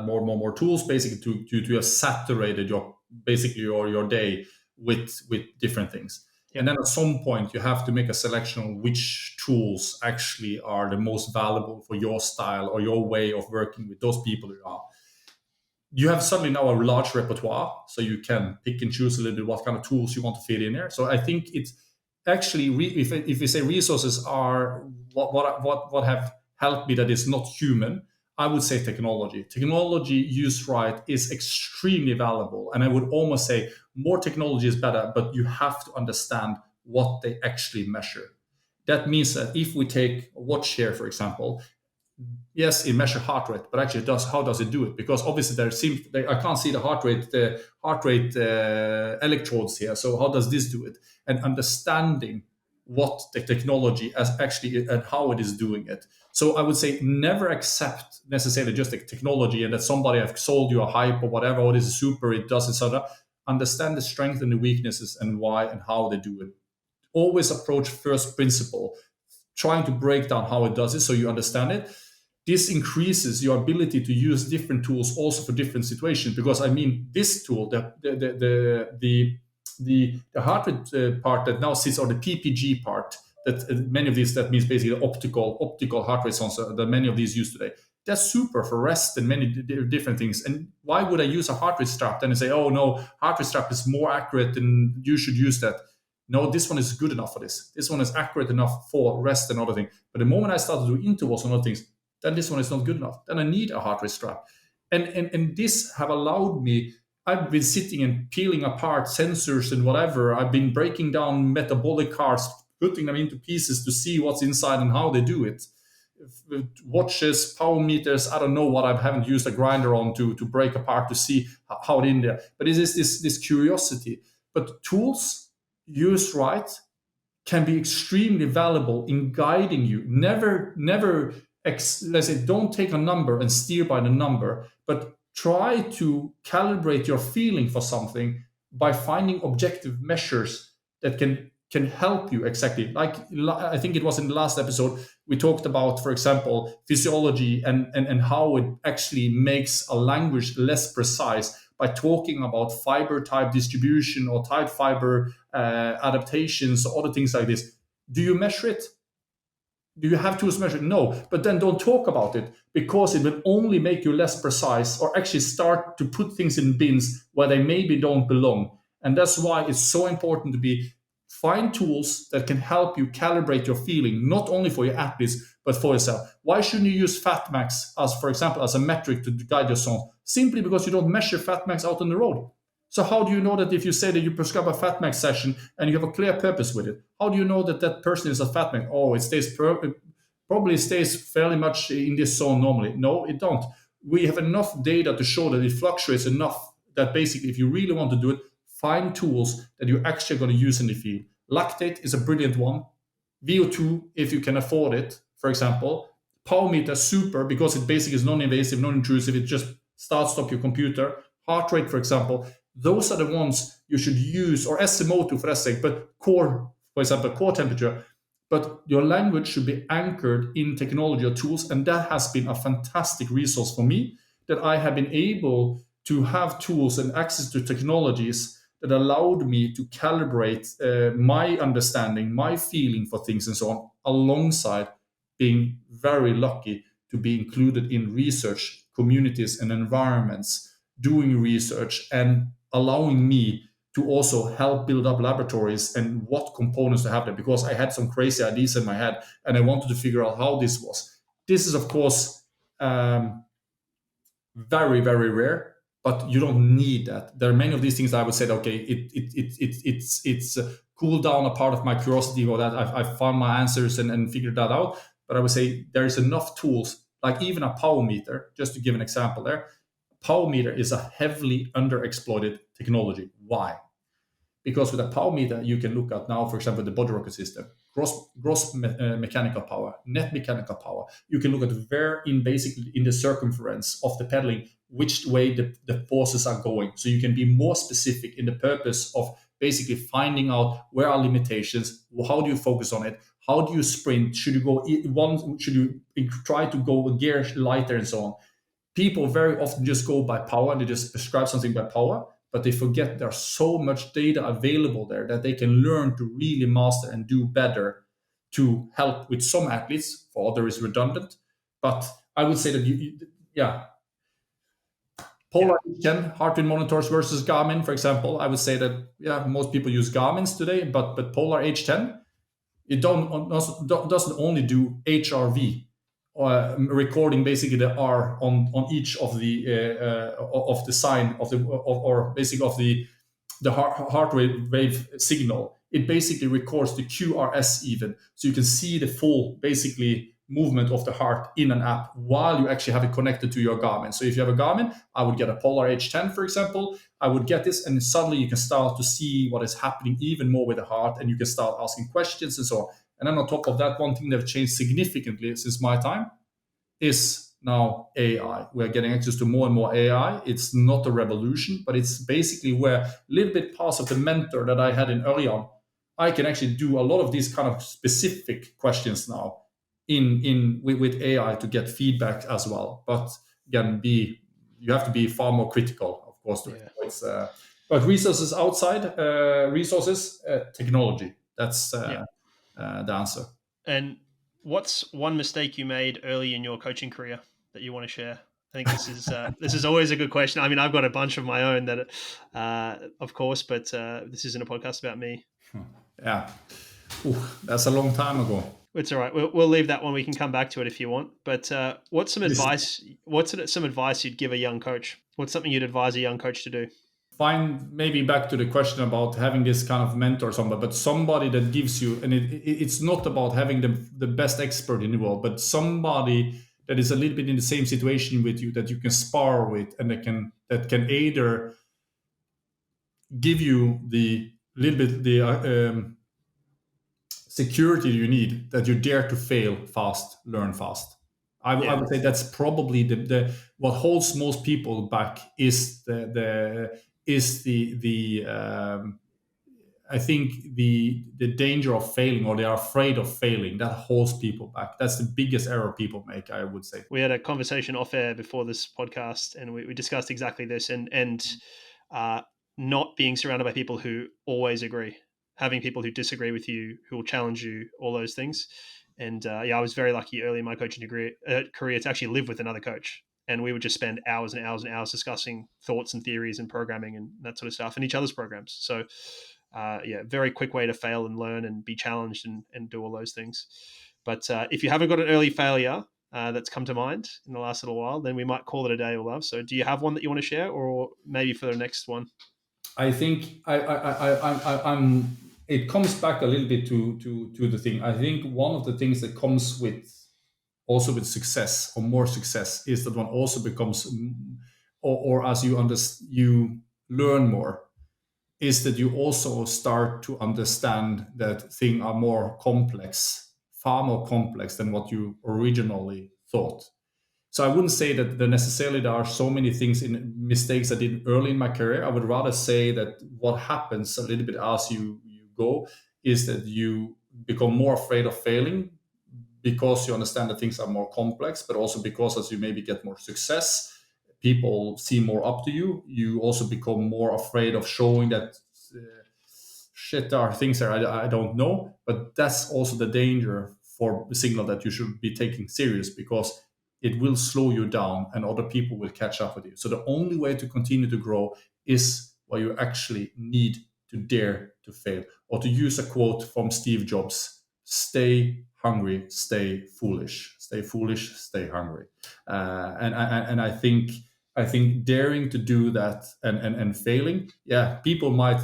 S5: more tools, basically to have saturated your day with different things.
S3: Yep.
S5: And then at some point, you have to make a selection on which tools actually are the most valuable for your style or your way of working with those people you are. You have suddenly now a large repertoire, so you can pick and choose a little bit what kind of tools you want to fit in there. So I think it's actually, if we say resources are what have helped me that is not human, I would say technology. Technology used right is extremely valuable. And I would almost say more technology is better, but you have to understand what they actually measure. That means that if we take a watch here, for example, yes, it measures heart rate, but actually how does it do it? Because obviously I can't see the heart rate electrodes here. So how does this do it? And understanding what the technology as actually and how it is doing it. So I would say never accept necessarily just the technology and that somebody have sold you a hype or whatever, or this is super, it does, etc. Understand the strength and the weaknesses and why and how they do it. Always approach first principle, trying to break down how it does it so you understand it. This increases your ability to use different tools also for different situations. Because I mean, this tool, the heart rate part that now sits, or the PPG part, that many of these, that means basically the optical heart rate sensor that many of these use today. That's super for rest and many different things. And why would I use a heart rate strap then and say, oh no, heart rate strap is more accurate and you should use that? No, this one is good enough for this. This one is accurate enough for rest and other things. But the moment I start to do intervals and other things, then this one is not good enough. Then I need a heart rate strap. And this have allowed me, I've been sitting and peeling apart sensors and whatever. I've been breaking down metabolic cards, putting them into pieces to see what's inside and how they do it. Watches, power meters, I don't know what. I haven't used a grinder on to break apart to see how it's in there. But it is this curiosity. But tools used right can be extremely valuable in guiding you. Never, let's say, don't take a number and steer by the number, but try to calibrate your feeling for something by finding objective measures that can help you exactly. Like I think it was in the last episode, we talked about, for example, physiology and how it actually makes a language less precise by talking about fiber type distribution or tight fiber adaptations or other things like this. Do you measure it? Do you have tools to measure it? No, but then don't talk about it, because it will only make you less precise or actually start to put things in bins where they maybe don't belong. And that's why it's so important to find tools that can help you calibrate your feeling, not only for your athletes, but for yourself. Why shouldn't you use fat max as, for example, as a metric to guide your song? Simply because you don't measure fat max out on the road. So how do you know that if you say that you prescribe a fat max session and you have a clear purpose with it, how do you know that that person is a fat max? Oh, it probably stays fairly much in this zone normally. No, it don't. We have enough data to show that it fluctuates enough that basically, if you really want to do it, find tools that you're actually going to use in the field. Lactate is a brilliant one. VO2, if you can afford it, for example. Power meter, super, because it basically is non-invasive, non-intrusive. It just stop your computer. Heart rate, for example. Those are the ones you should use, or SMO2 for that sake, but core, for example, core temperature. But your language should be anchored in technology or tools, and that has been a fantastic resource for me, that I have been able to have tools and access to technologies that allowed me to calibrate my understanding, my feeling for things and so on, alongside being very lucky to be included in research communities and environments, doing research and allowing me to also help build up laboratories and what components to have there, because I had some crazy ideas in my head and I wanted to figure out how this was. This is, of course, very, very rare, but you don't need that. There are many of these things that I would say, okay, it's cooled down a part of my curiosity, or that I found my answers and figured that out. But I would say there's enough tools, like even a power meter, just to give an example there. Power meter is a heavily underexploited technology. Why? Because with a power meter, you can look at now, for example, the body rocket system, gross mechanical power, net mechanical power. You can look at where basically in the circumference of the pedaling, which way the forces are going. So you can be more specific in the purpose of basically finding out where are limitations, how do you focus on it, how do you sprint, should you go one, should you try to go a gear lighter, and so on. People very often just go by power, and they just prescribe something by power, but they forget there's so much data available there that they can learn to really master and do better to help with some athletes. For others, is redundant. But I would say that Polar H10 heart rate monitors versus Garmin, for example. I would say that most people use Garmin's today, but Polar H10, it doesn't only do HRV, recording basically the R on each of the sign or basically of the heart rate wave signal. It basically records the QRS even, so you can see the full basically movement of the heart in an app while you actually have it connected to your Garmin. So if you have a Garmin, I would get a Polar H10, for example. I would get this, and suddenly you can start to see what is happening even more with the heart, and you can start asking questions and so on. And then on top of that, one thing that changed significantly since my time is now AI. We're getting access to more and more AI. It's not a revolution, but it's basically where a little bit part of the mentor that I had in Örjan, I can actually do a lot of these kind of specific questions now with AI to get feedback as well. But again, you have to be far more critical, of course. Yeah. But resources outside, technology. That's the answer.
S3: And what's one mistake you made early in your coaching career that you want to share? I think this is always a good question. I mean, I've got a bunch of my own that, of course, but this isn't a podcast about me.
S5: Yeah, that's a long time ago.
S3: It's all right. We'll leave that one. We can come back to it if you want. But what's some advice? What's some advice you'd give a young coach? What's something you'd advise a young coach to do?
S5: Find maybe back to the question about having this kind of mentor or somebody, but somebody that gives you, and it's not about having the best expert in the world, but somebody that is a little bit in the same situation with you that you can spar with, and that can either give you the little bit the security you need, that you dare to fail fast, learn fast. I would say that's probably the what holds most people back is I think the danger of failing, or they are afraid of failing. That holds people back. That's the biggest error people make, I would say.
S3: We had a conversation off air before this podcast, and we discussed exactly this, and not being surrounded by people who always agree, having people who disagree with you, who will challenge you, all those things. And I was very lucky early in my coaching career to actually live with another coach. And we would just spend hours and hours and hours discussing thoughts and theories and programming and that sort of stuff, and each other's programs. So very quick way to fail and learn and be challenged and do all those things. But if you haven't got an early failure that's come to mind in the last little while, then we might call it a day, Olav. So do you have one that you want to share, or maybe for the next one?
S5: I think I'm. It comes back a little bit to the thing. I think one of the things that comes with success, or more success, is that one also becomes, or as you learn more, is that you also start to understand that things are more complex, far more complex than what you originally thought. So I wouldn't say that there are so many things in mistakes I did early in my career. I would rather say that what happens a little bit as you go is that you become more afraid of failing, because you understand that things are more complex, but also because as you maybe get more success, people see more up to you. You also become more afraid of showing that there are things that I don't know. But that's also the danger for the signal that you should be taking serious, because it will slow you down and other people will catch up with you. So the only way to continue to grow is where you actually need to dare to fail. Or to use a quote from Steve Jobs, stay hungry, stay foolish. Stay foolish, stay hungry. And I think daring to do that and failing, people might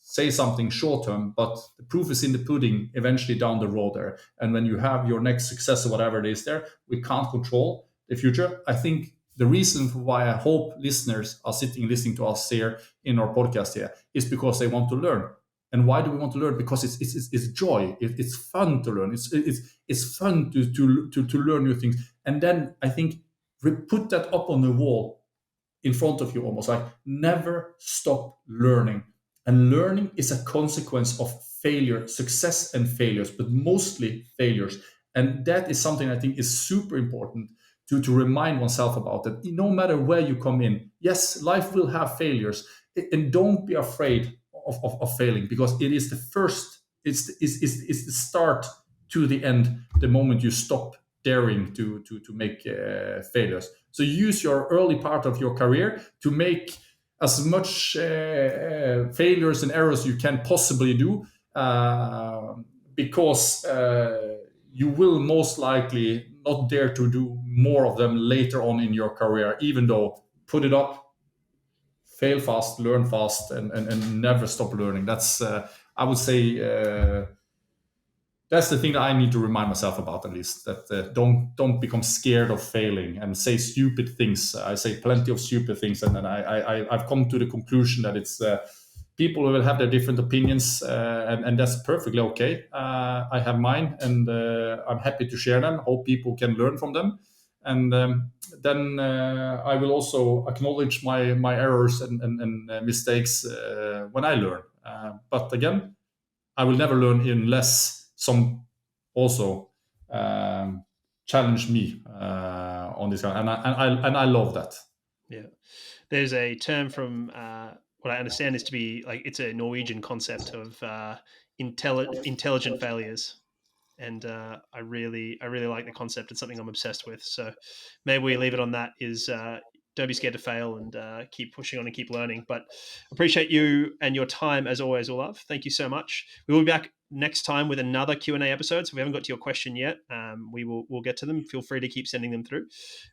S5: say something short term, but the proof is in the pudding eventually down the road there. And when you have your next success or whatever it is there, we can't control the future. I think the reason for why I hope listeners are sitting listening to us here in our podcast here is because they want to learn. And why do we want to learn? Because it's joy. It's fun to learn. It's fun to learn new things. And then I think we put that up on the wall in front of you, almost like never stop learning. And learning is a consequence of failure, success and failures, but mostly failures. And that is something I think is super important to remind oneself about, that no matter where you come in, yes, life will have failures, and don't be afraid of failing, because it is the first, it's the start to the end, the moment you stop daring to make failures. So use your early part of your career to make as much failures and errors you can possibly do, because you will most likely not dare to do more of them later on in your career, even though put it up, fail fast, learn fast, and never stop learning. That's, I would say, that's the thing that I need to remind myself about, at least, that don't become scared of failing and say stupid things. I say plenty of stupid things, and then I've come to the conclusion that it's people will have their different opinions, and that's perfectly okay. I have mine, and I'm happy to share them. Hope people can learn from them, and then I will also acknowledge my errors and mistakes when I learn. But again, I will never learn unless some also challenge me on this kind, and I love that.
S3: Yeah, there's a term from what I understand is to be like, it's a Norwegian concept of intelligent failures, and I really like the concept. It's something I'm obsessed with. So maybe we leave it on that. Is don't be scared to fail, and keep pushing on and keep learning. But appreciate you and your time as always, Olav. Thank you so much. We will be back next time with another Q&A episode. So if we haven't got to your question yet, we'll get to them. Feel free to keep sending them through.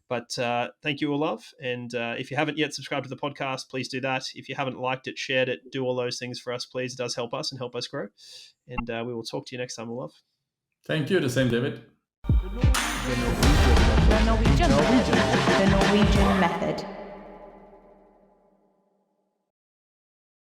S3: But thank you, Olav. And if you haven't yet subscribed to the podcast, please do that. If you haven't liked it, shared it, do all those things for us, please. It does help us and help us grow. And we will talk to you next time, Olav.
S5: Thank you. The same, David.
S4: The Norwegian method.